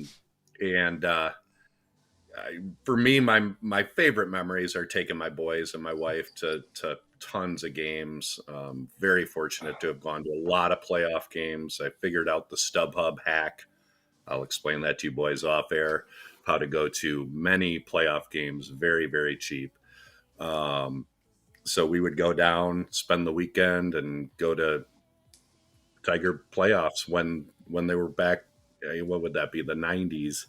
S3: me, my favorite memories are taking my boys and my wife to tons of games. Very fortunate to have gone to a lot of playoff games. I figured out the StubHub hack. I'll explain that to you boys off air, how to go to many playoff games very, very cheap. So we would go down, spend the weekend, and go to Tiger playoffs when they were back. What would that be? The 90s.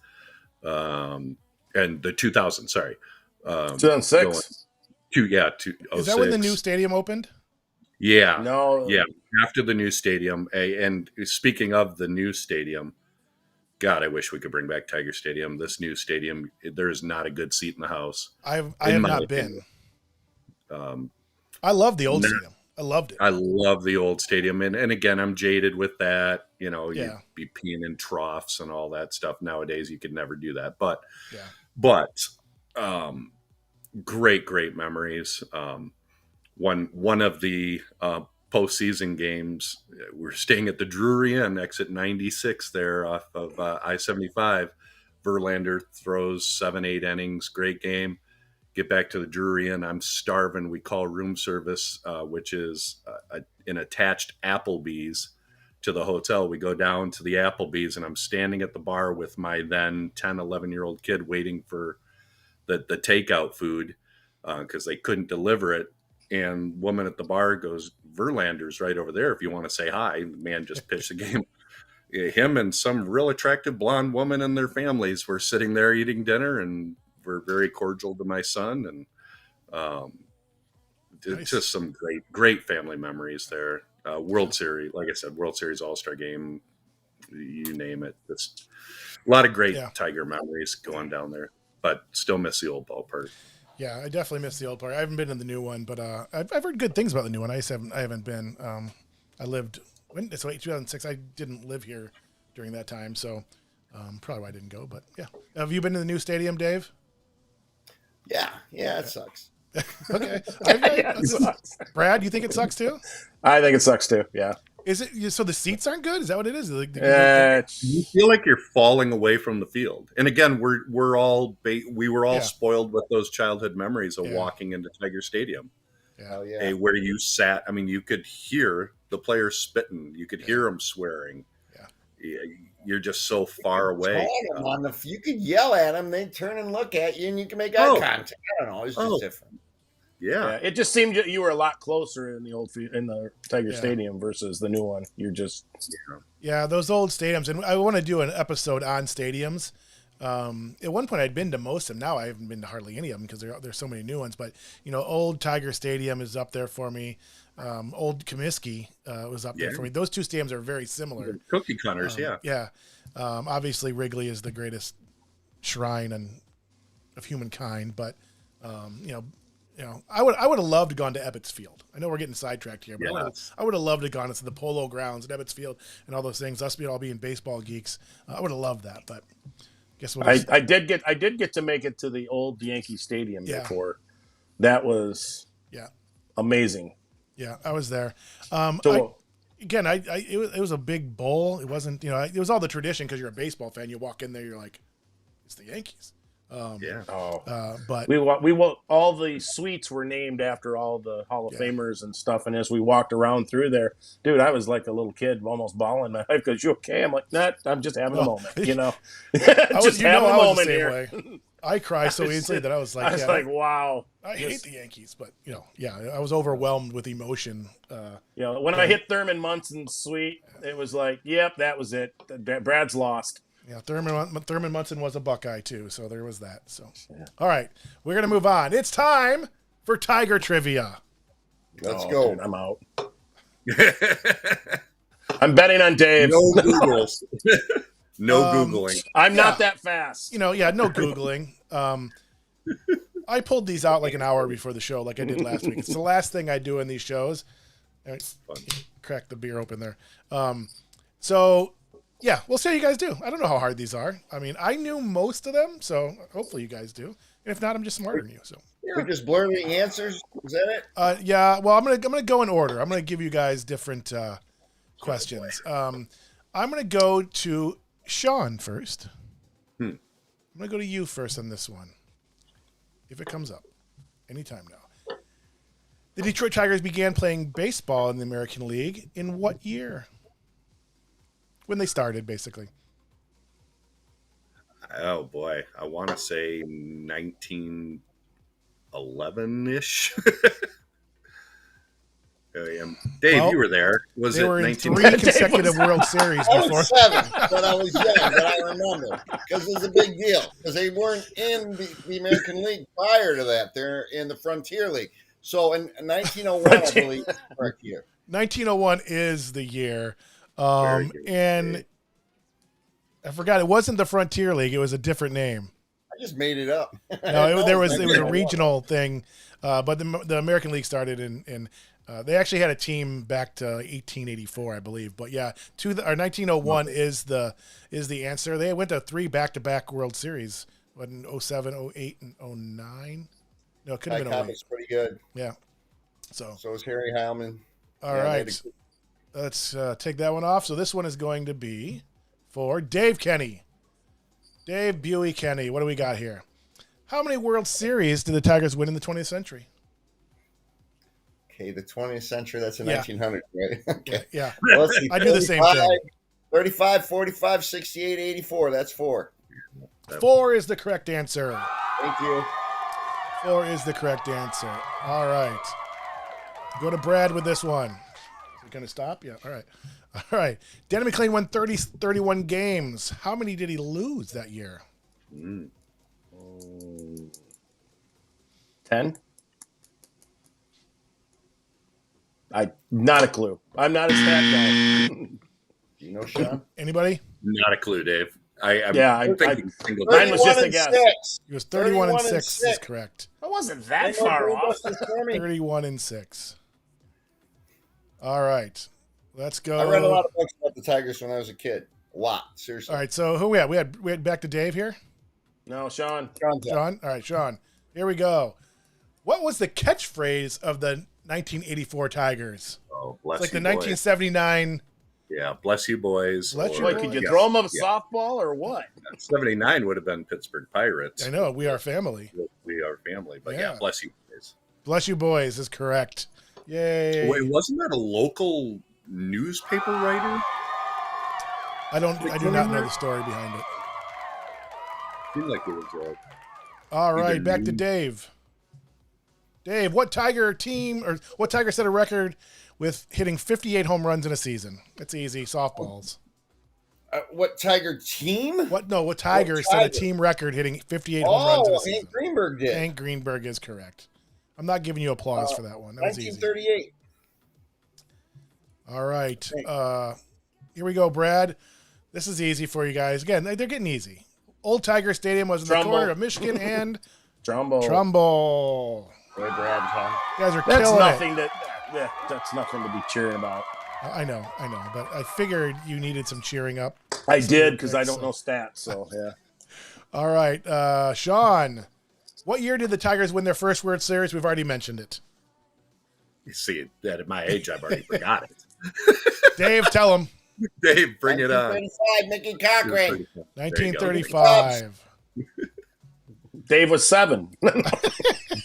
S3: And the 2000, sorry.
S2: 2006?
S3: 2006.
S1: Is that when the new stadium opened?
S3: Yeah.
S2: No.
S3: Yeah, after the new stadium. And speaking of the new stadium, God, I wish we could bring back Tiger Stadium. This new stadium, there is not a good seat in the house.
S1: I have not been. I love the old stadium. I loved it.
S3: I love the old stadium. And again, I'm jaded with that. You'd be peeing in troughs and all that stuff. Nowadays, you could never do that. But great memories. One of the postseason games, we're staying at the Drury Inn, exit 96 there off of I-75. Verlander throws 7-8 innings, great game. Get back to the Drury Inn. I'm starving. We call room service, which is an attached Applebee's to the hotel. We go down to the Applebee's, and I'm standing at the bar with my then 10, 11-year-old kid waiting for the takeout food because they couldn't deliver it. And woman at the bar goes, Verlander's right over there if you want to say hi. The man just pitched the game. Him and some real attractive blonde woman and their families were sitting there eating dinner and were very cordial to my son. And
S1: Nice.
S3: just some great family memories there. World Series, like I said, World Series All-Star Game, you name it. Just a lot of great Tiger memories going down there, but still miss the old ballpark.
S1: Yeah, I definitely miss the old park. I haven't been in the new one, but I've heard good things about the new one. I haven't been. I lived it's late 2006. I didn't live here during that time, so probably why I didn't go. But yeah, have you been to the new stadium, Dave?
S4: Yeah, it sucks.
S1: Okay,
S2: It sucks.
S1: Brad, you think it sucks too?
S2: I think it sucks too. Yeah.
S1: Is it so the seats aren't good? Is that what it is?
S3: You feel like you're falling away from the field. And again, we were all spoiled with those childhood memories of walking into Tiger Stadium.
S4: Yeah.
S3: Where you sat. I mean, you could hear the players spitting. You could hear them swearing. Yeah. You're just so far away.
S4: You could yell at them, they'd turn and look at you, and you can make eye contact. I don't know. It's just different.
S2: Yeah, it just seemed you were a lot closer in the Tiger Stadium versus the new one. You're just
S1: those old stadiums, and I want to do an episode on stadiums. At one point, I'd been to most of them. Now I haven't been to hardly any of them because there's so many new ones. But old Tiger Stadium is up there for me. Old Comiskey was up there for me. Those two stadiums are very similar.
S3: Cookie cutters,
S1: obviously, Wrigley is the greatest shrine of humankind, but I would have loved to gone to Ebbets Field. I know we're getting sidetracked here, but I would have loved to gone to the Polo Grounds at Ebbets Field and all those things. Us all being baseball geeks, I would have loved that. But guess what?
S2: I did get to make it to the old Yankee Stadium before. That was amazing.
S1: Yeah, I was there. It was a big bowl. It wasn't it was all the tradition because you're a baseball fan. You walk in there, you're like, it's the Yankees. But
S2: we all the suites were named after all the Hall of Famers and stuff. And as we walked around through there, dude, I was like a little kid, almost bawling my life. Because you okay? I'm like, nah, I'm just having a moment, just having a moment here.
S1: I cry so easily that I was like,
S2: wow,
S1: I hate the Yankees, but I was overwhelmed with emotion.
S2: When I hit Thurman Munson's suite, it was like, yep, that was it. Brad's lost.
S1: Yeah, Thurman Munson was a Buckeye too, so there was that. So, all right, we're gonna move on. It's time for Tiger trivia.
S4: Let's go.
S2: Dude, I'm out. I'm betting on Dave.
S4: No Googles.
S3: No Googling.
S2: I'm not that fast.
S1: No Googling. I pulled these out like an hour before the show, like I did last week. It's the last thing I do in these shows. Crack the beer open there. Yeah, we'll see how you guys do. I don't know how hard these are. I mean, I knew most of them, so hopefully you guys do. And if not, I'm just smarter than you. So
S4: we're just blurring the answers. Is that it?
S1: Yeah. Well, I'm gonna go in order. I'm gonna give you guys different questions. I'm gonna go to Shawn first. I'm gonna go to you first on this one, if it comes up anytime now. The Detroit Tigers began playing baseball in the American League in what year? When they started, basically.
S3: Oh boy, I want to say 1911-ish. Dave, you were there. Was
S1: they
S3: it
S1: were in
S3: 19?
S1: 3 consecutive World Series
S4: I
S1: before?
S4: was 7, but I was young, but I remember because it was a big deal because they weren't in the American League prior to that. They're in the Frontier League. So in 1901, I believe, is the correct year.
S1: 1901 is the year. And I forgot it wasn't the Frontier League; it was a different name.
S4: I just made it up.
S1: No, it was a regional thing, but the American League started in they actually had a team back to 1884, I believe. But yeah, 1901 is the answer. They went to 3 back-to-back World Series, what, in 07, 08, and 09. No, it could have been 08.
S4: Was pretty good.
S1: Yeah. So
S4: was Harry Heilman.
S1: All right. Let's take that one off. So this one is going to be for Dave Kenny. Dave Buey Kenny. What do we got here? How many World Series did the Tigers win in the 20th century?
S4: Okay, the 20th century, that's the
S1: Yeah.
S4: 1900s, right? Okay.
S1: Yeah.
S4: Well, let's see,
S1: I do the same thing.
S4: 35, 45, 68, 84. That's 4.
S1: 4 is the correct answer.
S4: Thank you.
S1: 4 is the correct answer. All right. Go to Brad with this one. Is it going to stop? Yeah. All right. All right. Danny McLean won 31 games. How many did he lose that year?
S2: 10. Not a clue. I'm not a stat guy.
S4: Do you know, Shawn?
S1: Anybody?
S3: Not a clue, Dave. I'm thinking single.
S2: Mine was just a guess.
S4: 6.
S1: He was 31 and 6 is
S4: 6.
S1: correct.
S2: I wasn't that far off.
S1: 31 and 6. All right. Let's go.
S4: I read a lot of books about the Tigers when I was a kid. A lot, seriously.
S1: All right. So who we had? We had back to Dave here.
S2: No, Shawn.
S1: Shawn. All right, Shawn. Here we go. What was the catchphrase of the 1984 Tigers?
S3: Oh, bless
S1: It's like
S3: you,
S1: the 1979.
S3: Yeah, bless you, boys.
S1: Bless you,
S2: Wait,
S1: boys.
S2: could you throw him a softball or what?
S3: 79 would have been Pittsburgh Pirates.
S1: I know. We are family.
S3: We are family, but
S1: Yeah.
S3: yeah, bless you, boys.
S1: Bless you, boys is correct. Yay.
S3: Wait, wasn't that a local newspaper writer?
S1: I do not know the story behind it.
S3: Seemed like it was
S1: All right,
S3: Either
S1: back to
S3: news-
S1: Dave. Dave, what Tiger team or what Tiger set a record with hitting 58 home runs in a season? It's easy. Softballs.
S4: What Tiger team?
S1: What Tiger
S4: What
S1: set a
S4: Tiger?
S1: team record hitting 58 home runs in a season?
S4: Hank Greenberg did.
S1: Hank Greenberg is correct. I'm not giving you applause for that one. That was easy.
S4: 1938.
S1: All right. Here we go, Brad. This is easy for you guys. Again, they're getting easy. Old Tiger Stadium was in the
S2: Trumbull.
S1: corner of Michigan and
S2: Trumbull.
S1: Trumbull.
S4: Boy, Brad, Tom.
S1: You guys are
S2: That's
S1: killing
S2: nothing
S1: it.
S2: that's nothing to be cheering about.
S1: I know, but I figured you needed some cheering up.
S2: I did because I
S1: So-
S2: don't know stats. So yeah.
S1: All right, Shawn. What year did the Tigers win their first World Series? We've already mentioned it.
S3: You see, that at my age, I've already forgot it.
S1: Dave, tell him.
S3: Dave, bring it on.
S4: 1935, Mickey Cochran.
S1: 1935.
S2: Dave was 7.
S4: That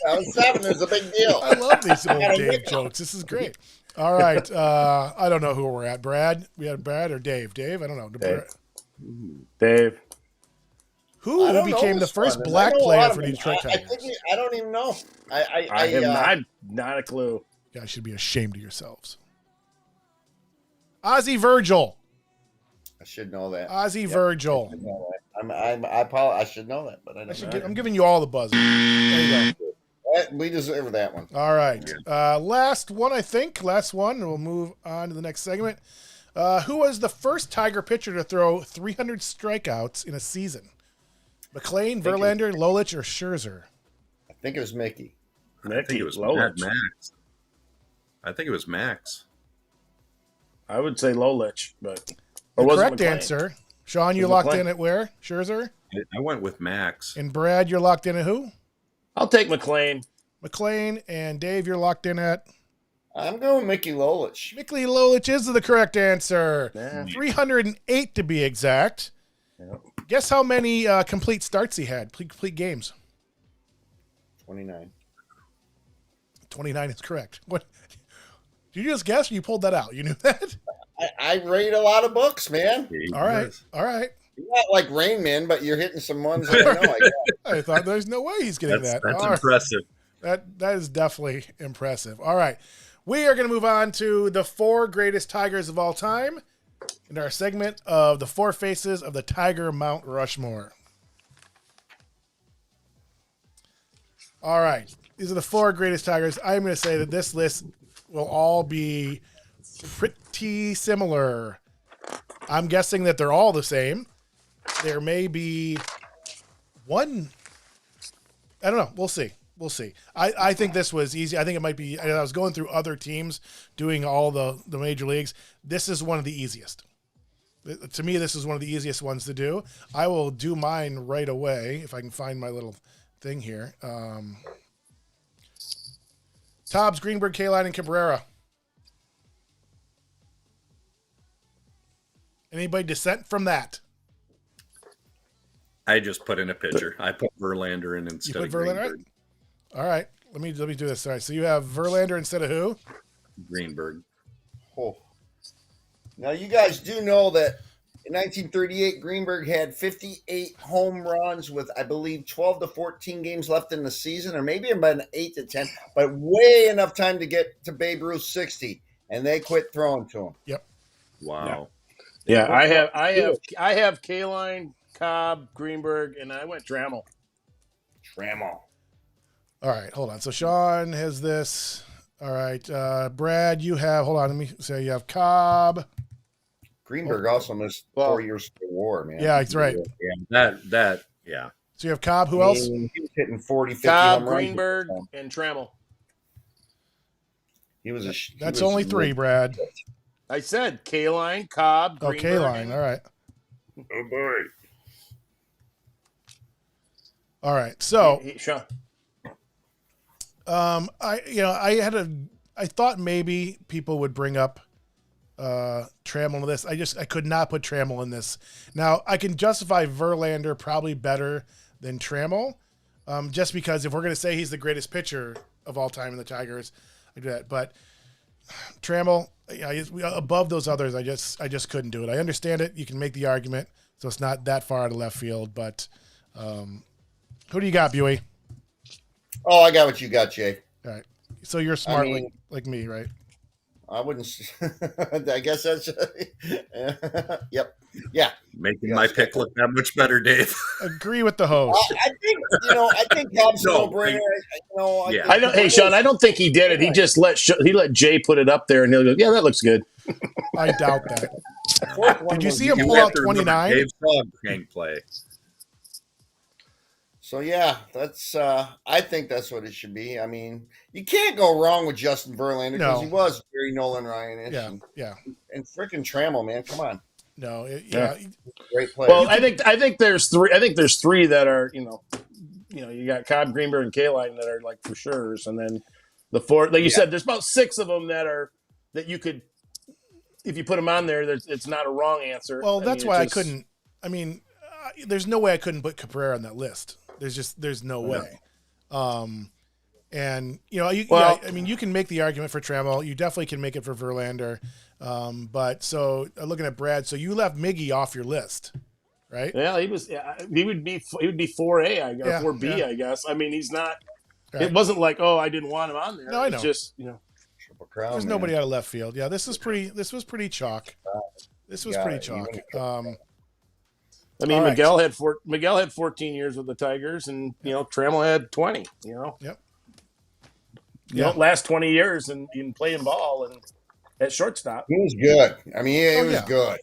S4: was 7. It was a big deal.
S1: I love these old
S4: Gotta
S1: Dave
S4: win.
S1: jokes. This is great. All right. I don't know who we're at. Brad? We had Brad or Dave? Dave? I don't know.
S2: Dave. Dave.
S1: Who
S4: I don't
S1: became
S4: know
S1: the
S4: this
S1: first
S4: one.
S1: black
S4: I know a
S1: player
S4: lot
S1: for
S4: of
S1: the
S4: them.
S1: Detroit
S4: I
S1: Tigers?
S4: think I don't even know.
S2: I have not a clue.
S1: You guys should be ashamed of yourselves. Ozzie Virgil.
S4: I should know that.
S1: Ozzie Virgil.
S4: I should know that. I apologize. I should know that, but I don't know.
S1: I'm giving you all the buzz. There you go.
S4: We deserve that one.
S1: All right. Last one, I think. Last one. And we'll move on to the next segment. Who was the first Tiger pitcher to throw 300 strikeouts in a season? McLean, Verlander, Lolich, or Scherzer?
S4: I think it was Mickey.
S3: I think it was
S2: Lolich.
S3: Max. I think it was Max.
S2: I would say Lolich, but
S1: The
S2: was it
S1: correct
S2: McLean?
S1: answer. Shawn, you
S2: Was
S1: locked
S2: McLean?
S1: in at where? Scherzer?
S3: I went with Max.
S1: And Brad, you're locked in at who?
S2: I'll take McLean.
S1: McLean. And Dave, you're locked in at?
S4: I'm going Mickey Lolich.
S1: Mickey Lolich is the correct answer.
S2: Yeah.
S1: 308 to be exact.
S2: Yeah.
S1: Guess how many complete starts he had? Complete games.
S4: 29.
S1: 29 is correct. What? Did you just guess or you pulled that out? You knew that?
S4: I read a lot of books, man.
S1: All right. All right.
S4: You're not like Rain Man, but you're hitting some ones that I know I got.
S1: I thought there's no way he's getting
S3: That's
S1: that. All right.
S3: impressive.
S1: That is definitely impressive. All right. We are going to move on to the 4 greatest Tigers of all time in our segment of the 4 faces of the Tiger Mount Rushmore. All right. These are the 4 greatest Tigers. I'm going to say that this list will all be pretty similar. I'm guessing that they're all the same. There may be one. I don't know. We'll see. We'll see. I think this was easy. I think it might be. I was going through other teams doing all the major leagues. This is one of the easiest. To me, this is one of the easiest ones to do. I will do mine right away if I can find my little thing here. Tobbs, Greenberg, Kaline, and Cabrera. Anybody dissent from that?
S3: I just put in a pitcher. I put Verlander in instead
S1: You
S3: of
S1: put Verlander,
S3: Greenberg.
S1: right? All right. Let me do this. All right. So you have Verlander instead of who?
S3: Greenberg.
S4: Oh. Now, you guys do know that in 1938, Greenberg had 58 home runs with, I believe, 12 to 14 games left in the season, or maybe about 8 to 10, but way enough time to get to Babe Ruth's 60, and they quit throwing to him.
S1: Yep.
S3: Wow.
S2: Yeah, I have Kaline, Cobb, Greenberg, and I went Trammell.
S1: All right, hold on. So Shawn has this. All right, Brad, you have. Hold on, let me say you have Cobb.
S4: Greenberg also missed 4 years of the war, man.
S1: Yeah, that's right.
S3: Yeah.
S1: So you have Cobb. Who else?
S4: He was hitting 40, 50
S2: Cobb,
S4: home runs.
S2: Greenberg, and Trammell.
S1: That's only 3, Brad.
S2: I said Kaline, Cobb,
S1: Oh,
S2: Greenberg.
S1: Kaline. All right.
S4: Oh boy.
S1: All right. So,
S2: Shawn.
S1: I thought maybe people would bring up Trammell in this. I could not put Trammell in this. Now, I can justify Verlander probably better than Trammell, just because if we're going to say he's the greatest pitcher of all time in the Tigers, I do that. But Trammell, above those others, I just couldn't do it. I understand it. You can make the argument, so it's not that far out of left field. But who do you got, Buey?
S4: Oh, I got what you got, Jay.
S1: All right. So you're smart like me, right?
S4: I wouldn't. I guess that's. Yep. Yeah.
S3: Making my pick look that much better, Dave.
S1: Agree with the host.
S4: I think Cobb's no brainer.
S2: I don't. Hey, Shawn, I don't think he did it. He just let Jay put it up there, and he'll go, "Yeah, that looks good."
S1: I doubt that. Did you see him pull out 29?
S3: Dave's dog can't play.
S4: So yeah, that's. I think that's what it should be. I mean, you can't go wrong with Justin Verlander because he was very Nolan Ryan-ish.
S1: Yeah.
S4: And freaking Trammell, man, come on.
S1: No,
S4: great player.
S2: Well, I think there's 3. I think there's 3 that are you got Cobb, Greenberg, and Kaline that are like for sure, and then the 4, like you said, there's about 6 of them that you could, if you put them on there, it's not a wrong answer.
S1: Well, that's why I couldn't. I mean, there's no way I couldn't put Cabrera on that list. There's no way. And you can make the argument for Trammell. You definitely can make it for Verlander. But so looking at Brad, so you left Miggy off your list, right?
S2: Yeah, he would be 4A, I guess, 4B, I guess. I mean, he's not. Right. It wasn't like, oh, I didn't want him on there.
S1: No, I know.
S2: It's just
S4: Triple Crown.
S1: There's nobody out of left field. Yeah, this was pretty chalk. This was pretty chalk.
S2: I mean, Miguel had 14 years with the Tigers, and Trammell had 20.
S1: Yep.
S2: You don't last 20 years in playing ball and at shortstop.
S4: He was good. I mean, he was good.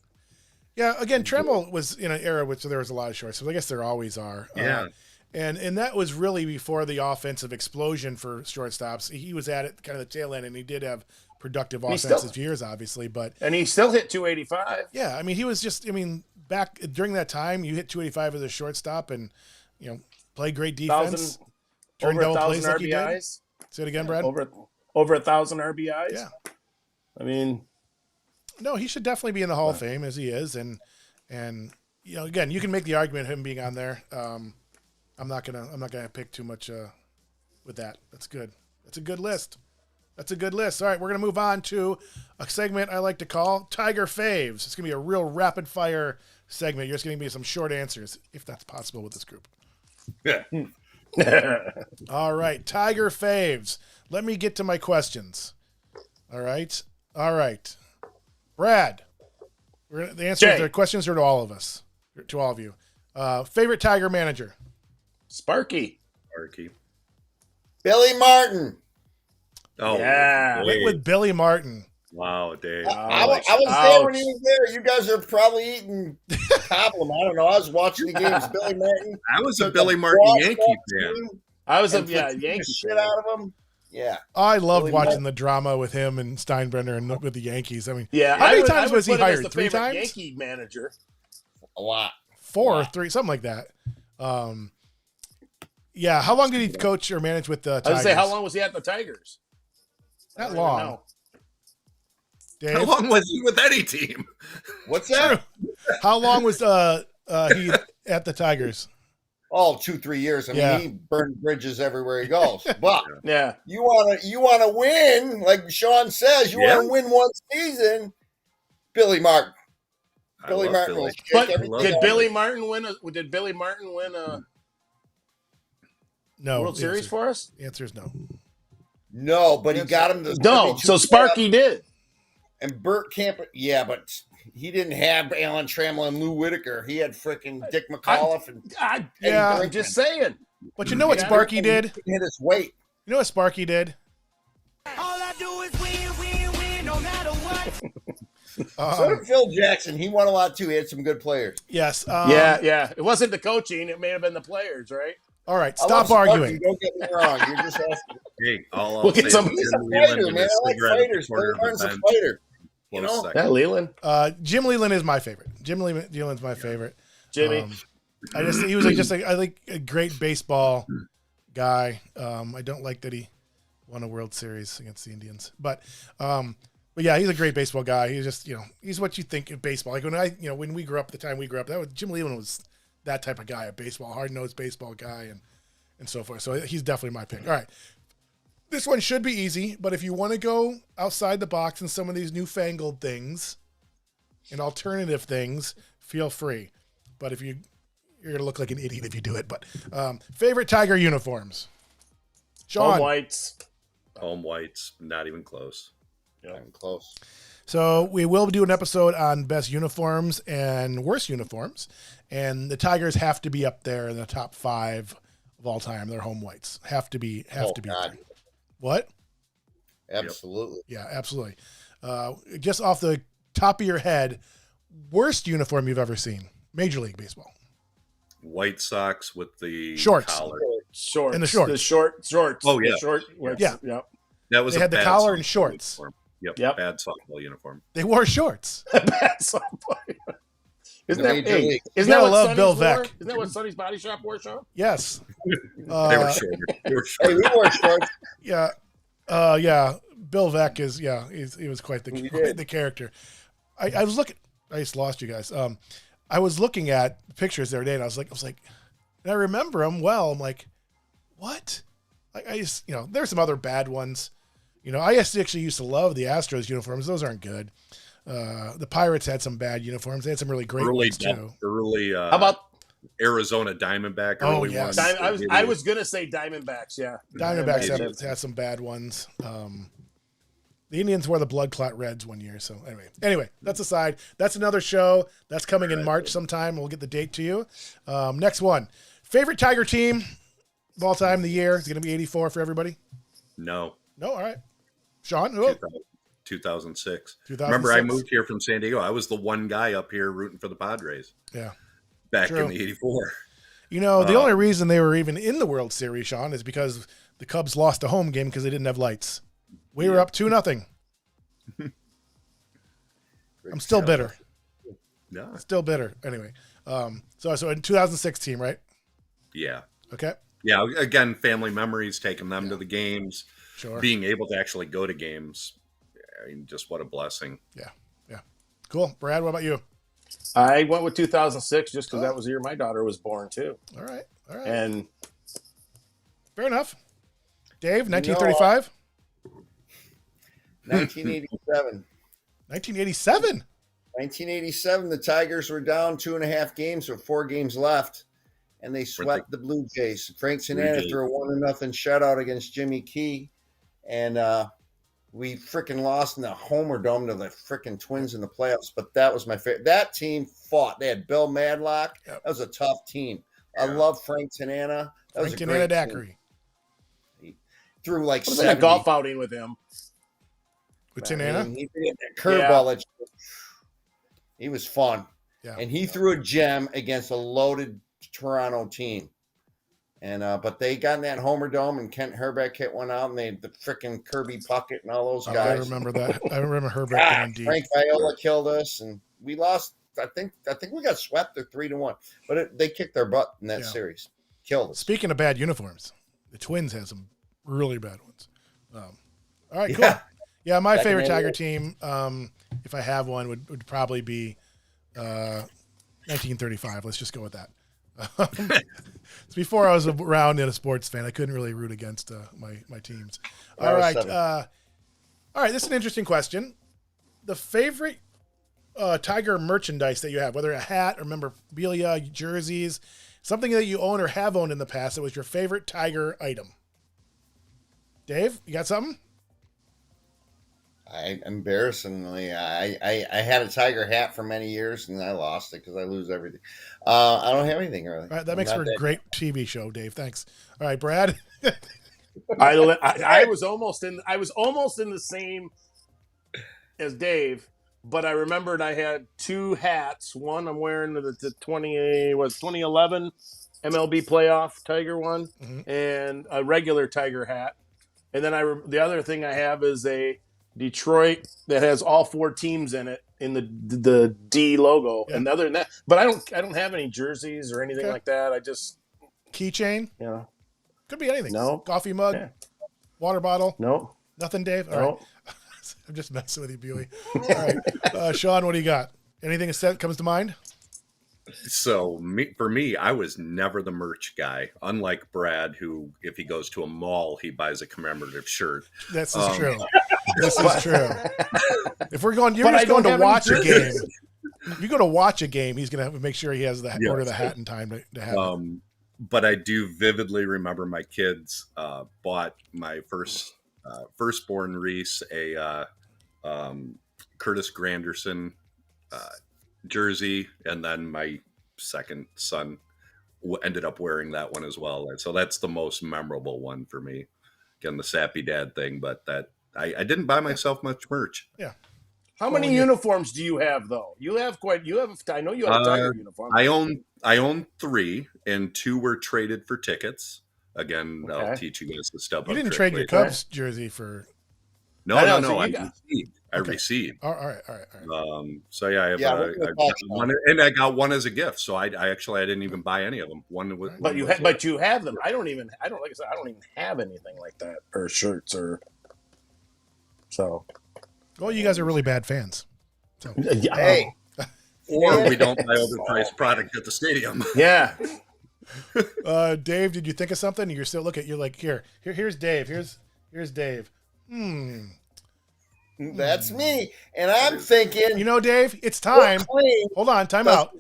S1: Yeah. Again, Trammell was in an era which there was a lot of shortstops. I guess there always are.
S3: Yeah.
S1: And that was really before the offensive explosion for shortstops. He was at it kind of the tail end, and he did have productive offensive years, obviously. And
S2: he still hit 285.
S1: Yeah. I mean, he was just. I mean, back during that time, you hit 285 as a shortstop, and play great defense.
S2: Over 1,000 RBIs.
S1: Say it again, Brad.
S2: Over 1,000 RBIs.
S1: Yeah.
S2: I mean,
S1: no, he should definitely be in the Hall of Fame as he is, and again, you can make the argument of him being on there. I'm not gonna pick too much with that. That's good. That's a good list. All right, we're gonna move on to a segment I like to call Tiger Faves. It's gonna be a real rapid fire segment. You're just gonna give me some short answers, if that's possible with this group.
S3: Yeah.
S1: All right, Tiger Faves. Let me get to my questions. All right. Brad, the answers are questions are to all of us, to all of you. Favorite Tiger manager?
S2: Sparky.
S4: Billy Martin.
S3: Oh,
S2: yeah.
S1: Went with Billy Martin.
S3: Wow, Dave.
S4: I was there when he was there. You guys are probably eating problem. I don't know. I was watching the games. Billy Martin.
S3: I was a Billy Martin Yankee fan.
S2: I was Yankee
S4: shit out of him. Yeah.
S1: I loved watching the drama with him and Steinbrenner and with the Yankees. I mean,
S2: how
S1: many times was he hired? 3 times?
S2: Yankee manager.
S4: A lot.
S1: 4 or 3, something like that. Yeah. How long did he coach or manage with the Tigers?
S2: I was say, how long was he at the Tigers?
S1: Not long. Dave?
S3: How long was he with any team?
S4: What's that?
S1: How long was he at the Tigers?
S4: Oh, 2-3 years. I mean, he burned bridges everywhere he goes. But
S2: Yeah.
S4: you wanna win, like Shawn says, you want to win one season. Billy Martin. Billy Martin will shake
S2: But
S4: everything
S2: did
S4: up.
S2: Billy Martin win a World Series for us?
S1: The answer is no.
S4: No, but he got him to
S2: No. So Sparky did.
S4: And Burt Camp, yeah, but he didn't have Alan Trammell and Lou Whitaker. He had freaking Dick McAuliffe
S2: I'm just saying.
S1: But you know what Sparky did?
S4: He hit his weight.
S1: You know what Sparky did?
S5: All I do is win, no matter what.
S4: So did Phil Jackson. He won a lot too. He had some good players.
S1: Yes.
S2: Yeah. It wasn't the coaching. It may have been the players, right?
S1: All right.
S4: I love
S1: Stop arguing.
S4: Sparky, don't get me wrong. You're just asking.
S3: Hey, I'll
S2: We'll get
S3: say
S2: some-
S3: is
S4: He's
S3: Jim
S4: a
S3: Leland
S4: fighter,
S3: and
S4: man.
S3: his
S4: I like
S3: cigarette at the
S4: fighters. Billy
S3: corner of the
S4: Martin's a
S3: bench.
S4: fighter.
S3: Close
S4: You know?
S3: second.
S2: Yeah, Leland.
S1: Jim Leland is my favorite. Jim Leland's my favorite.
S2: Jimmy.
S1: He was just I think a great baseball guy. I don't like that he won a World Series against the Indians, but yeah, he's a great baseball guy. He's just he's what you think of baseball. Like when we grew up, the time we grew up, Jim Leland was that type of guy, a baseball hard nosed baseball guy, and so forth. So he's definitely my pick. All right. This one should be easy, but if you want to go outside the box and some of these newfangled things and alternative things, feel free. But if you're going to look like an idiot if you do it. But favorite Tiger uniforms? Shawn.
S2: Home whites.
S3: Not even close.
S4: Yeah, I'm close.
S1: So we will do an episode on best uniforms and worst uniforms. And the Tigers have to be up there in the top 5 of all time. They're home whites. Have to be
S4: God.
S1: there. What?
S4: Absolutely.
S1: Yeah, absolutely. Just off the top of your head, worst uniform you've ever seen? Major League Baseball.
S3: White Sox with the
S1: Shorts.
S3: collar.
S2: Shorts.
S1: And the shorts.
S2: The shorts.
S3: Oh, yeah.
S2: The short.
S1: Yeah.
S2: Yep.
S3: That was
S1: They
S3: a
S1: had the
S3: bad
S1: collar
S3: softball
S1: and shorts.
S3: uniform.
S2: Yep.
S3: Bad softball uniform.
S1: They wore shorts.
S2: Bad softball. Isn't that,
S4: Major League.
S1: You
S2: isn't that
S1: gotta
S2: what
S1: love
S2: Sonny's
S1: Bill
S2: wore?
S1: Veck.
S2: Isn't that what Sonny's Body Shop wore, Shawn?
S1: Yes.
S3: They were shorter. They were
S4: Hey,
S3: shorter.
S4: we wore shorts.
S1: Yeah. Yeah. Bill Veck is, he was quite the character. I was looking, I just lost you guys. I was looking at pictures the other day and I was like, and I remember him well. I'm like, what? I just, there's some other bad ones. I actually used to love the Astros uniforms. Those aren't good. The Pirates had some bad uniforms. They had some really great ones too.
S3: How
S2: about
S3: Arizona Diamondback?
S1: Oh,
S3: Early
S1: yes.
S3: ones.
S2: I was gonna say Diamondbacks. Yeah.
S1: Diamondbacks had some bad ones. The Indians wore the blood clot reds one year. So anyway, that's aside. That's another show that's coming in March sometime. We'll get the date to you. Next one, favorite Tiger team of all time, the year is going to be 84 for everybody.
S3: No.
S1: All right. Shawn,
S3: 2006.
S1: 2006.
S3: Remember, I moved here from San Diego. I was the one guy up here rooting for the Padres.
S1: Yeah.
S3: Back
S1: True.
S3: in the 84.
S1: The only reason they were even in the World Series, Shawn, is because the Cubs lost a home game because they didn't have lights. We were up 2-0. I'm still bitter.
S3: No.
S1: Still bitter. Anyway. So in 2006 team, right?
S3: Yeah.
S1: Okay.
S3: Yeah. Again, family memories, taking them to the games,
S1: Sure.
S3: being able to actually go to games. I mean, just what a blessing.
S1: Yeah. Cool. Brad, what about you?
S2: I went with 2006 just because that was the year my daughter was born too.
S1: All right.
S2: And
S1: Fair enough. Dave, 1935?
S4: 1987.
S1: 1987?
S4: 1987, the Tigers were down 2.5 games with 4 games left, and they swept the Blue Jays. Frank Sinatra threw a 1-0 shutout against Jimmy Key, and we freaking lost in the Homer Dome to the freaking Twins in the playoffs. But that was my favorite. That team fought. They had Bill Madlock.
S1: Yep.
S4: That was a tough team. I love Frank Sinatra. That was a great
S1: Daiquiri.
S4: team. He threw like
S2: I was
S4: 70.
S2: in a golf outing with him.
S1: With
S4: I
S1: Tanana?
S4: mean, he did a curveball. He was fun.
S1: Yeah.
S4: And he threw a gem against a loaded Toronto team. And but they got in that Homer Dome, and Kent Herbeck hit one out, and they had the freaking Kirby Puckett and all those
S1: I
S4: guys.
S1: remember that. I remember Herbeck going deep.
S4: Frank Viola killed us, and we lost. I think we got swept at 3-1, but they kicked their butt in that series. Killed us.
S1: Speaking of bad uniforms, the Twins had some really bad ones. All right, cool. Yeah, my favorite Tiger team, if I have one, would probably be 1935. Let's just go with that. It's before I was around and a sports fan. I couldn't really root against my teams. All right. All right. This is an interesting question. The favorite Tiger merchandise that you have, whether a hat or memorabilia, jerseys, something that you own or have owned in the past that was your favorite Tiger item. Dave, you got something?
S4: Embarrassingly, I had a Tiger hat for many years and I lost it because I lose everything. I don't have anything really.
S1: All right, that makes for a great TV show, Dave. Thanks. All right, Brad.
S2: I was almost in the same as Dave, but I remembered I had two hats. One I'm wearing the 2011 MLB playoff Tiger one, and a regular Tiger hat. And then the other thing I have is a Detroit that has all four teams in it in the D logo. Yeah. And other than that, but I don't have any jerseys or anything like that. I just
S1: keychain.
S2: Yeah,
S1: could be anything.
S2: No
S1: coffee mug, water bottle.
S2: No,
S1: nothing. Dave. All right. I'm just messing with you, Buey. All right, Shawn, what do you got? Anything that comes to mind?
S3: So for me, I was never the merch guy. Unlike Brad, who, if he goes to a mall, he buys a commemorative shirt.
S1: This is true. This is true. If we're going, you're just going to watch a game. If you go to watch a game, he's going to make sure he has order the hat in time to have it.
S3: But I do vividly remember my kids bought my firstborn Reese a Curtis Granderson jersey, and then my second son ended up wearing that one as well. And so that's the most memorable one for me. Again, the sappy dad thing, but that I didn't buy myself much merch.
S1: Yeah.
S2: How many uniforms do you have though? I know you have a Tiger uniform.
S3: I own 3, and 2 were traded for tickets. Again, okay. I'll teach you guys the stuff.
S1: You didn't trade your Cubs jersey for.
S3: No. I received.
S1: All right.
S3: So yeah, I got one, and I got one as a gift. So I didn't even buy any of them.
S2: But you have them. I don't even have anything like that, or shirts, or so.
S1: Well, you guys are really bad fans. So.
S4: Hey.
S3: Or we don't buy overpriced product at the stadium.
S2: Yeah.
S1: Dave, did you think of something? You're still you're like, here's Dave. Here's Dave.
S4: That's me. And I'm thinking,
S1: you know, Dave, it's time. Hold on, time out.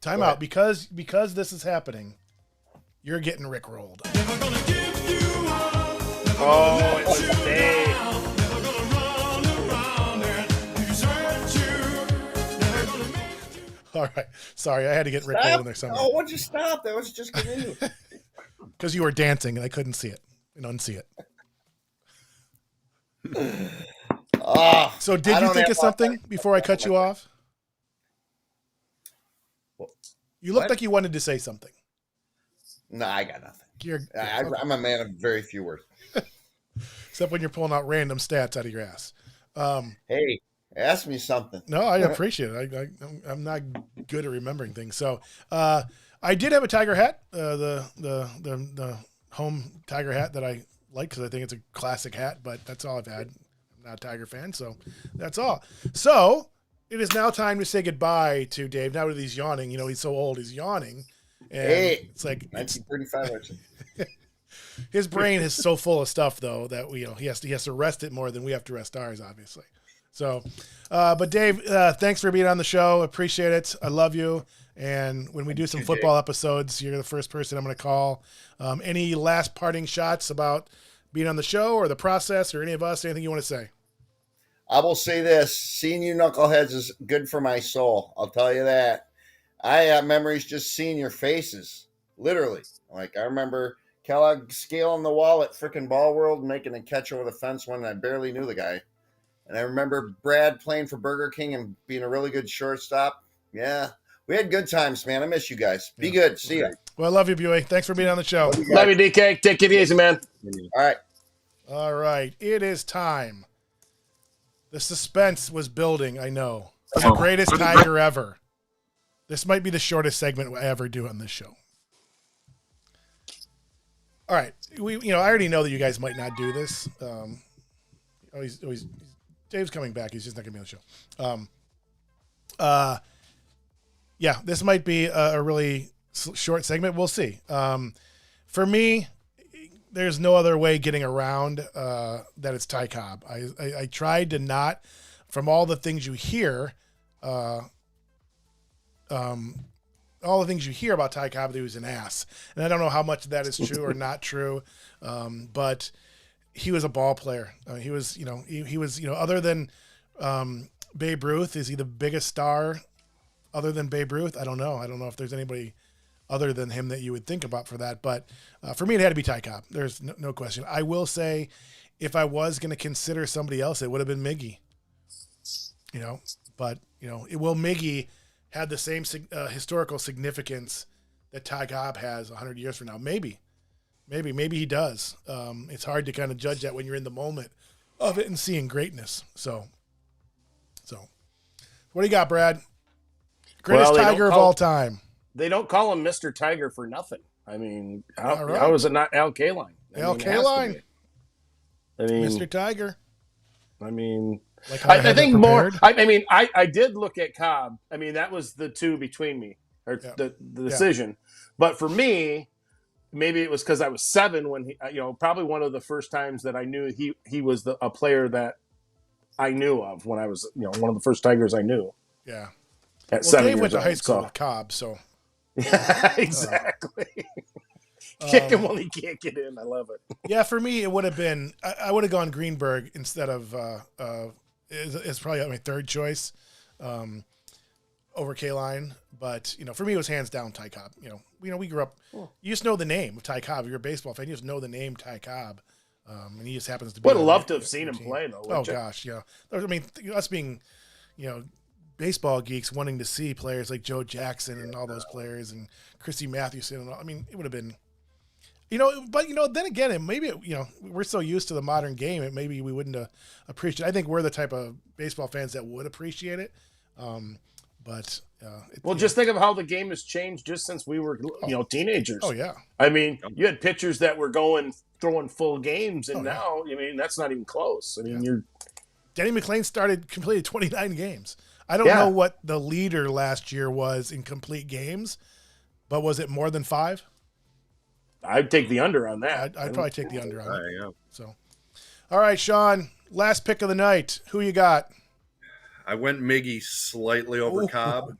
S1: Time out because this is happening. You're getting rickrolled.
S2: Oh, it's Dave.
S1: All right. Sorry, I had to get rickrolled in there somewhere.
S4: Oh, why'd you stop? That was just good.
S1: Because you were dancing and I couldn't see it and unsee it. So did you think of something before I cut you off? You looked like you wanted to say something.
S4: No, I got nothing. I'm a man of very few words.
S1: Except when you're pulling out random stats out of your ass.
S4: Hey, ask me something.
S1: No, I appreciate it. I'm not good at remembering things. So I did have a Tiger hat, the home Tiger hat that I like because I think it's a classic hat, but that's all I've had. I'm not a Tiger fan, so that's all. So it is now time to say goodbye to Dave. Now that he's yawning, he's so old, he's yawning. And it's like
S4: 1935.
S1: His brain is so full of stuff though that he has to rest it more than we have to rest ours, obviously. So, but Dave, thanks for being on the show. Appreciate it. I love you. And when we do some football episodes, you're the first person I'm going to call. Any last parting shots about being on the show or the process or any of us? Anything you want to say?
S4: I will say this. Seeing you knuckleheads is good for my soul. I'll tell you that. I have memories just seeing your faces. Literally. Like, I remember Kellogg scaling the wall at frickin' Ball World and making a catch over the fence when I barely knew the guy. And I remember Brad playing for Burger King and being a really good shortstop. Yeah. We had good times, man. I miss you guys. Be good. See ya.
S1: Well, I love you, Buey. Thanks for being on the show.
S2: Love you, DK. Take it easy, man.
S4: All right.
S1: All right. It is time. The suspense was building, I know. The greatest Tiger ever. This might be the shortest segment we'll ever do on this show. All right. I already know that you guys might not do this. Dave's coming back. He's just not going to be on the show. Yeah, this might be a really short segment. We'll see. For me, there's no other way getting around that it's Ty Cobb. I tried to not, from all the things you hear, all the things you hear about Ty Cobb, that he was an ass. And I don't know how much of that is true or not true, but he was a ball player. He was, he was, other than Babe Ruth, is he the biggest star other than Babe Ruth? I don't know. I don't know if there's anybody other than him that you would think about for that. But for me, it had to be Ty Cobb. There's no question. I will say, if I was going to consider somebody else, it would have been Miggy. But will Miggy had the same historical significance that Ty Cobb has 100 years from now? Maybe he does. It's hard to kind of judge that when you're in the moment of it and seeing greatness. So what do you got, Brad? Greatest Tiger of all time.
S2: They don't call him Mr. Tiger for nothing. I mean, how is it not Al Kaline?
S1: Al Kaline.
S2: I mean,
S1: Mr. Tiger.
S2: I mean,
S1: I
S2: think more. I did look at Cobb. I mean, that was the two between me, or the decision. Yeah. But for me, maybe it was because I was 7 when he, probably one of the first times that I knew he was a player that I knew of when I was, one of the first Tigers I knew.
S1: Yeah.
S2: At 7
S1: Dave
S2: years
S1: went to
S2: old,
S1: high school with Cobb, so.
S2: Yeah, exactly. Kick him when he can't get in. I love it.
S1: Yeah, for me, it would have been, I would have gone Greenberg instead of, it's probably my third choice over Kaline. But, for me, it was hands down Ty Cobb. We grew up, you just know the name of Ty Cobb. You're a baseball fan, you just know the name Ty Cobb. And he just happens to be.
S2: Would have loved to have seen him play, though.
S1: Oh, gosh, yeah. I mean, us being, baseball geeks wanting to see players like Joe Jackson and all those players and Christy Mathewson and all, I mean, it would have been, but then again, maybe we're so used to the modern game, maybe we wouldn't appreciate. I think we're the type of baseball fans that would appreciate it.
S2: Just think of how the game has changed just since we were, teenagers.
S1: Oh yeah.
S2: I mean, you had pitchers that were throwing full games, and now, that's not even close. I mean,
S1: Denny McLain completed 29 games. I don't know what the leader last year was in complete games, but was it more than 5?
S2: I'd take the under on that.
S1: I'd probably take the under on that. Yeah. So, all right, Shawn, last pick of the night. Who you got?
S3: I went Miggy slightly over Cobb,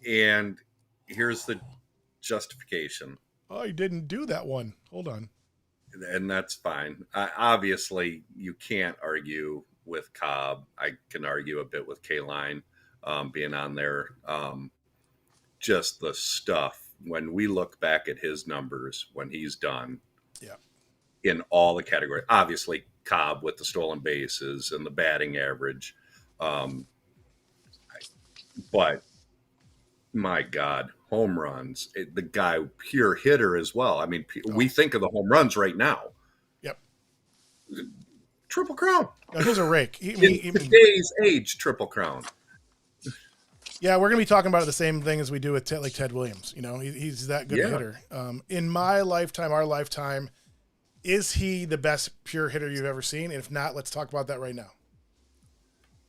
S3: and here's the justification.
S1: Oh, you didn't do that one. Hold on.
S3: And that's fine. Obviously, you can't argue with Cobb. I can argue a bit with Kaline being on there. Just the stuff. When we look back at his numbers, when he's done in all the categories, obviously Cobb with the stolen bases and the batting average. But my God, home runs, the guy, pure hitter as well. I mean, we think of the home runs right now.
S1: Yep.
S3: Triple crown.
S1: No, he's a rake.
S3: In today's age, triple crown.
S1: Yeah, we're going to be talking about the same thing as we do with Ted Williams. He's that good a hitter. In my lifetime, our lifetime, is he the best pure hitter you've ever seen? And if not, let's talk about that right now.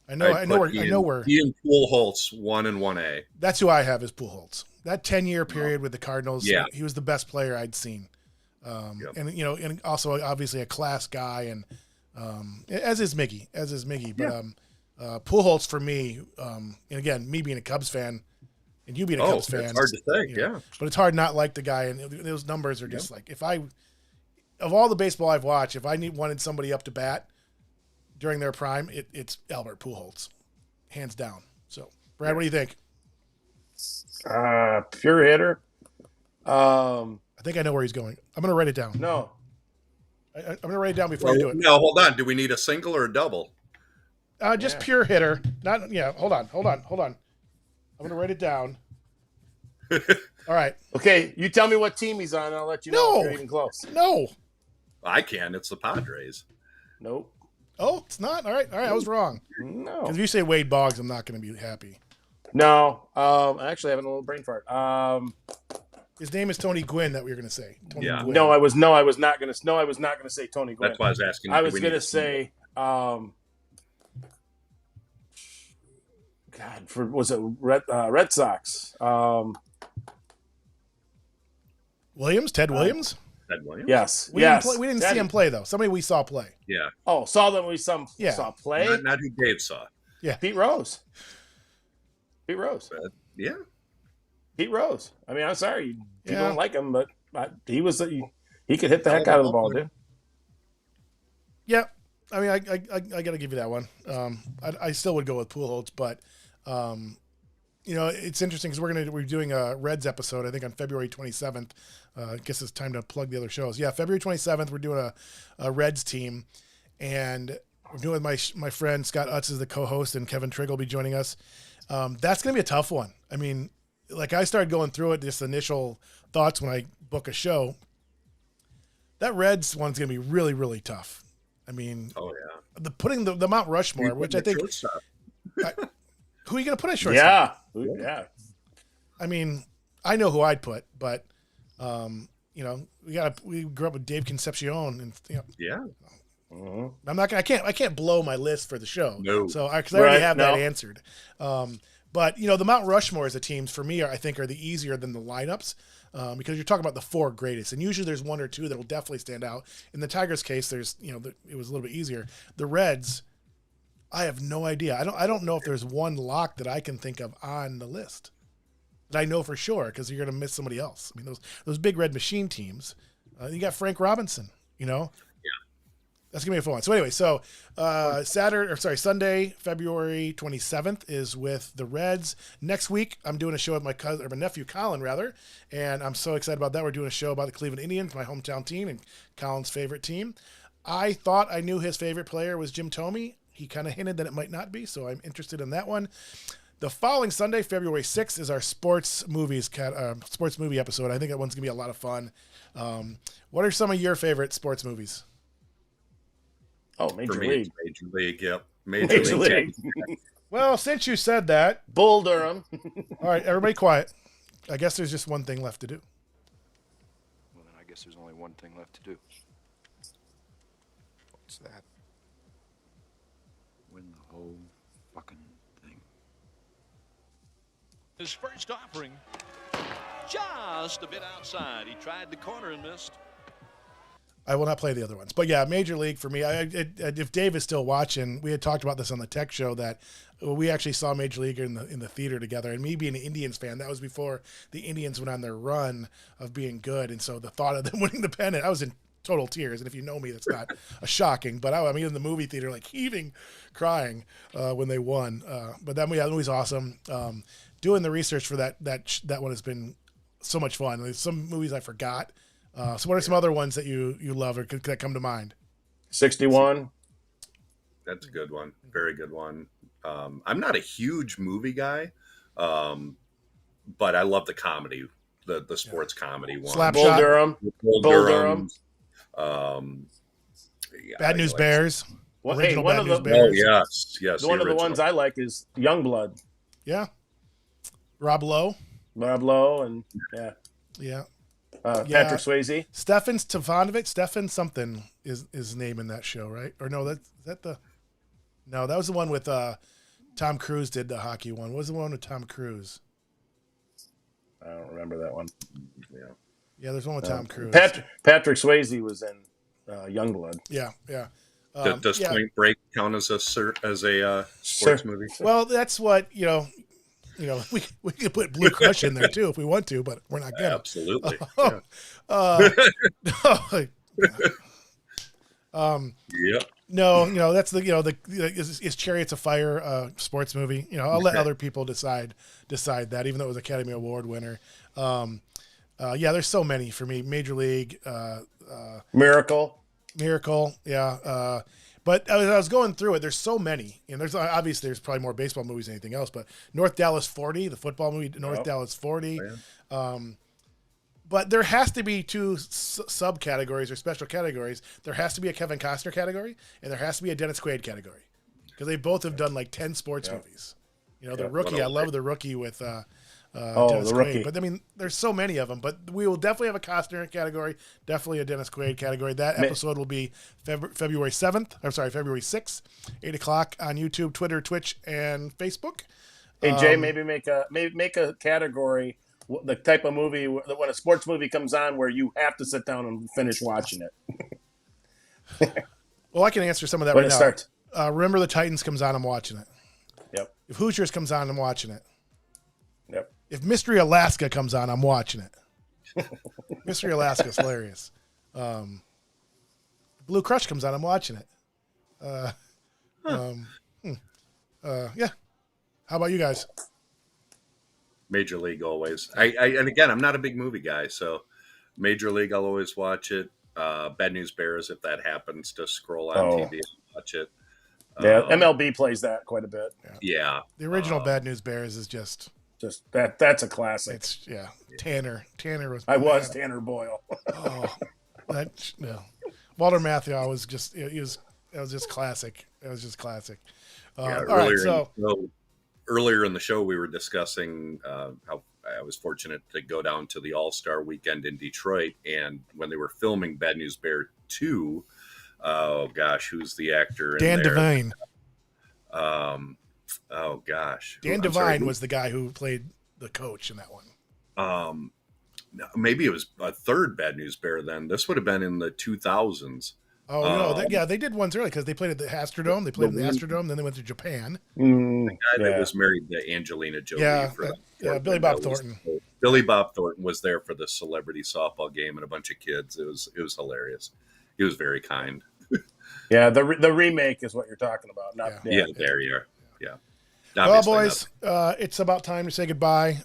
S1: I know where.
S3: He and Pujols 1 and 1A.
S1: That's who I have is Pujols. That 10-year period with the Cardinals, he was the best player I'd seen. And and also obviously a class guy, and as is Miggy. But Pujols for me, and again, me being a Cubs fan, and you being a Cubs fan,
S3: it's hard to say,
S1: but it's hard not like the guy, and those numbers are just like, of all the baseball I've watched, if I wanted somebody up to bat during their prime, it's Albert Pujols, hands down. So, Brad, what do you think?
S2: Pure hitter.
S1: I think I know where he's going. I'm going to write it down.
S2: No.
S1: I'm going to write it down before you do it.
S3: No, hold on. Do we need a single or a double?
S1: Just pure hitter. Hold on. I'm going to write it down. All right.
S2: Okay, you tell me what team he's on, and I'll let you know if you're even close.
S1: No.
S3: I can. It's the Padres.
S2: Nope.
S1: Oh, it's not? All right. I was wrong.
S2: No.
S1: Because if you say Wade Boggs, I'm not going to be happy.
S2: No. I'm actually having a little brain fart.
S1: His name is Tony Gwynn that we were going to say. Tony Gwynn.
S2: No, I was not going to say Tony Gwynn.
S3: That's why I was asking.
S2: I was going to say, was it Red Sox?
S1: Ted Williams.
S3: Ted Williams.
S2: Yes.
S1: We didn't see him play though. Somebody we saw play.
S3: Yeah.
S2: Oh, saw them. We saw play.
S3: Not who Dave saw.
S1: Yeah.
S2: Pete Rose.
S3: Yeah.
S2: Pete Rose. I mean, I'm sorry you
S1: Yeah.
S2: don't like him, but he could hit the heck out of the ball, dude.
S1: Yeah. I mean, I got to give you that one. I still would go with Pujols, but it's interesting because we're doing a Reds episode, I think on February 27th. I guess it's time to plug the other shows. Yeah, February 27th, we're doing a Reds team, and we're doing with my friend Scott Utz as the co-host, and Kevin Trigg will be joining us. That's going to be a tough one. I mean, like I started going through it, just initial thoughts when I book a show. That Reds one's going to be really, really tough. I mean, putting the Mount Rushmore, which I think. Who are you going to put at shortstop?
S2: Yeah.
S1: I mean, I know who I'd put, but we grew up with Dave Concepcion, and
S3: Yeah.
S1: I'm not gonna. I can't blow my list for the show.
S3: No.
S1: So because I already have that answered. But the Mount Rushmore as a teams for me I think are the easier than the lineups. Because you're talking about the four greatest, and usually there's one or two that will definitely stand out. In the Tigers' case, there's it was a little bit easier. The Reds, I have no idea. I don't know if there's one lock that I can think of on the list that I know for sure, because you're going to miss somebody else. I mean, those big red machine teams. You got Frank Robinson. That's gonna be a fun one. So anyway, Sunday, February 27th is with the Reds. Next week, I'm doing a show with my nephew Colin, rather, and I'm so excited about that. We're doing a show about the Cleveland Indians, my hometown team, and Colin's favorite team. I thought I knew his favorite player was Jim Thome. He kind of hinted that it might not be, so I'm interested in that one. The following Sunday, February 6th, is our sports movie episode. I think that one's gonna be a lot of fun. What are some of your favorite sports movies?
S2: Oh, Major League.
S3: Major League, yep. Major League.
S1: Well, since you said that.
S2: Bull Durham.
S1: All right, everybody quiet. I guess there's just one thing left to do.
S6: Well, then I guess there's only one thing left to do. What's that? Win the whole fucking thing.
S7: His first offering, just a bit outside. He tried the corner and missed.
S1: I will not play the other ones. But yeah, Major League for me, if Dave is still watching, we had talked about this on the tech show that we actually saw Major League in the theater together. And me being an Indians fan, that was before the Indians went on their run of being good. And so the thought of them winning the pennant, I was in total tears. And if you know me, that's not a shocking. But I mean, in the movie theater, like heaving, crying when they won. But that movie's awesome. Doing the research for that one has been so much fun. There's some movies I forgot. So what are some other ones that you love or that come to mind?
S2: 61.
S3: That's a good one. Very good one. I'm not a huge movie guy, but I love the comedy, the sports comedy one.
S1: Slapshot.
S2: Bull Durham.
S1: Bad News Bears.
S2: Well,
S1: Original
S2: one
S1: Bad
S2: of
S1: News
S2: the
S1: Bears.
S3: Yes.
S2: One of the ones I like is Youngblood.
S1: Yeah. Rob Lowe.
S2: And
S1: Yeah.
S2: Patrick Swayze.
S1: Stefan Stefanovic. Stefan something is his name in that show, right? Or no, that was the one with Tom Cruise did the hockey one. What was the one with Tom Cruise?
S2: I don't remember that one.
S1: Yeah, there's one with Tom Cruise.
S2: Patrick Swayze was in Youngblood.
S1: Yeah.
S3: Does Point Break count as a sports movie?
S1: Well, that's what we could put Blue Crush in there too if we want to, but we're not gonna.
S3: Absolutely. Yep.
S1: No, that's is Chariots of Fire Sports movie. I'll let other people decide that, even though it was Academy Award winner. There's so many for me. Major League,
S2: Miracle.
S1: Yeah. But as I was going through it, there's so many, and there's probably more baseball movies than anything else. But North Dallas 40, the football movie, Dallas 40. Oh, yeah. But there has to be two subcategories or special categories. There has to be a Kevin Costner category, and there has to be a Dennis Quaid category, because they both have done like 10 sports movies. The Rookie, I love The Rookie with Dennis
S2: The
S1: Quaid.
S2: Rookie.
S1: But I mean, there's so many of them. But we will definitely have a Costner category, definitely a Dennis Quaid category. That episode will be February 6th, 8 o'clock on YouTube, Twitter, Twitch, and Facebook.
S2: Hey Jay, maybe make a category the type of movie when a sports movie comes on where you have to sit down and finish watching it.
S1: Well, I can answer some of that
S2: When
S1: right
S2: it
S1: now.
S2: starts.
S1: Remember the Titans comes on, I'm watching it.
S2: Yep.
S1: If Hoosiers comes on, I'm watching it.
S2: Yep.
S1: If Mystery Alaska comes on, I'm watching it. Mystery Alaska is hilarious. Blue Crush comes on, I'm watching it. Yeah. How about you guys?
S3: Major League always. And again, I'm not a big movie guy, so Major League, I'll always watch it. Bad News Bears, if that happens to scroll on TV and watch it.
S2: Yeah, MLB plays that quite a bit.
S3: Yeah.
S1: The original Bad News Bears is just
S2: that's a classic.
S1: It's Tanner. Tanner was.
S2: I was Tanner Boyle.
S1: Walter Matthau was just. It was just classic. It was just classic.
S3: Earlier in the show, we were discussing how I was fortunate to go down to the All-Star Weekend in Detroit, and when they were filming Bad News Bear 2, oh gosh, who's the actor?
S1: Dan Devine.
S3: Oh gosh,
S1: Dan Devine was the guy who played the coach in that one.
S3: Maybe it was a third Bad News Bear. Then this would have been in the 2000s.
S1: Oh no! They did ones early because they played at the Astrodome. They played in the Astrodome, then they went to Japan.
S3: The guy that was married to Angelina Jolie.
S1: Billy Bob Thornton.
S3: Billy Bob Thornton was there for the celebrity softball game and a bunch of kids. It was hilarious. He was very kind.
S2: Yeah, the remake is what you're talking about.
S3: There you are. Yeah.
S1: Well, boys, it's about time to say goodbye.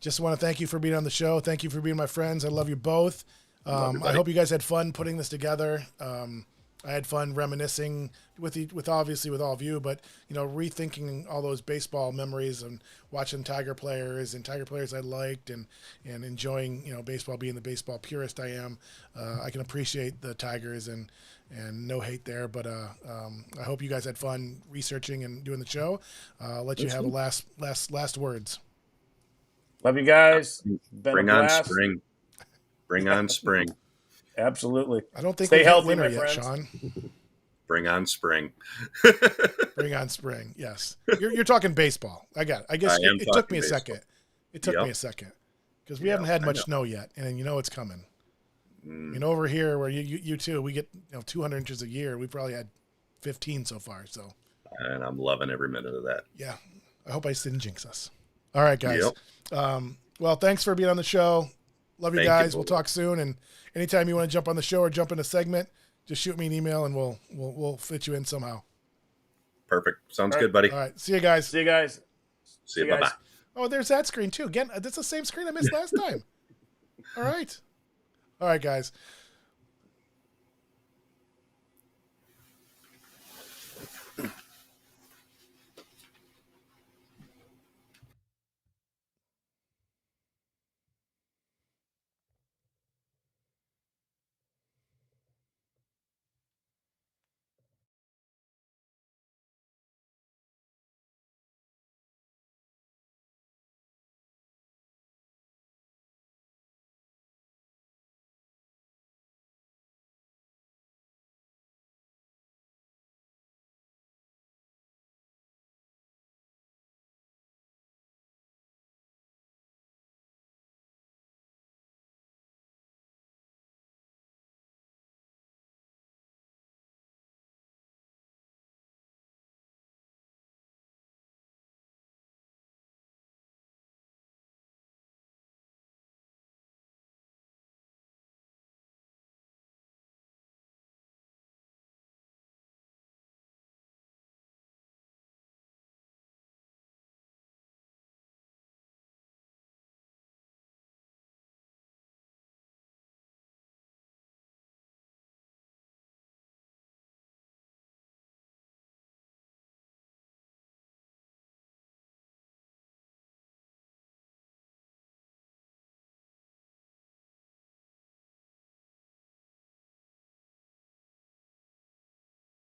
S1: Just want to thank you for being on the show. Thank you for being my friends. I love you both. I hope you guys had fun putting this together. I had fun reminiscing with all of you, but rethinking all those baseball memories and watching Tiger players I liked and enjoying baseball, being the baseball purist I am. I can appreciate the Tigers and no hate there, but I hope you guys had fun researching and doing the show. I'll let you have a last words.
S2: Love you guys.
S3: Bring on spring. Bring on spring.
S2: Absolutely.
S1: I don't think
S2: Stay
S1: we've
S2: healthy,
S1: winter
S2: my
S1: yet,
S2: friends.
S1: Shawn.
S3: Bring on spring.
S1: Bring on spring. Yes. You're talking baseball. I got it. I guess it took me a second. It took me a second because we haven't had much snow yet, and it's coming. Over here where you too, we get 200 inches a year. We probably had 15 so far. So.
S3: And I'm loving every minute of that.
S1: Yeah. I hope I didn't jinx us. All right, guys.
S3: Yep.
S1: Well, thanks for being on the show. Love you
S3: Thank
S1: guys.
S3: you.
S1: We'll talk soon. And anytime you want to jump on the show or jump in a segment, just shoot me an email and we'll fit you in somehow.
S3: Perfect. Sounds good, buddy.
S1: All right. See you guys.
S2: See you guys.
S3: See you. Bye-bye.
S1: Oh, there's that screen too. Again, that's the same screen I missed last time. All right. All right, guys.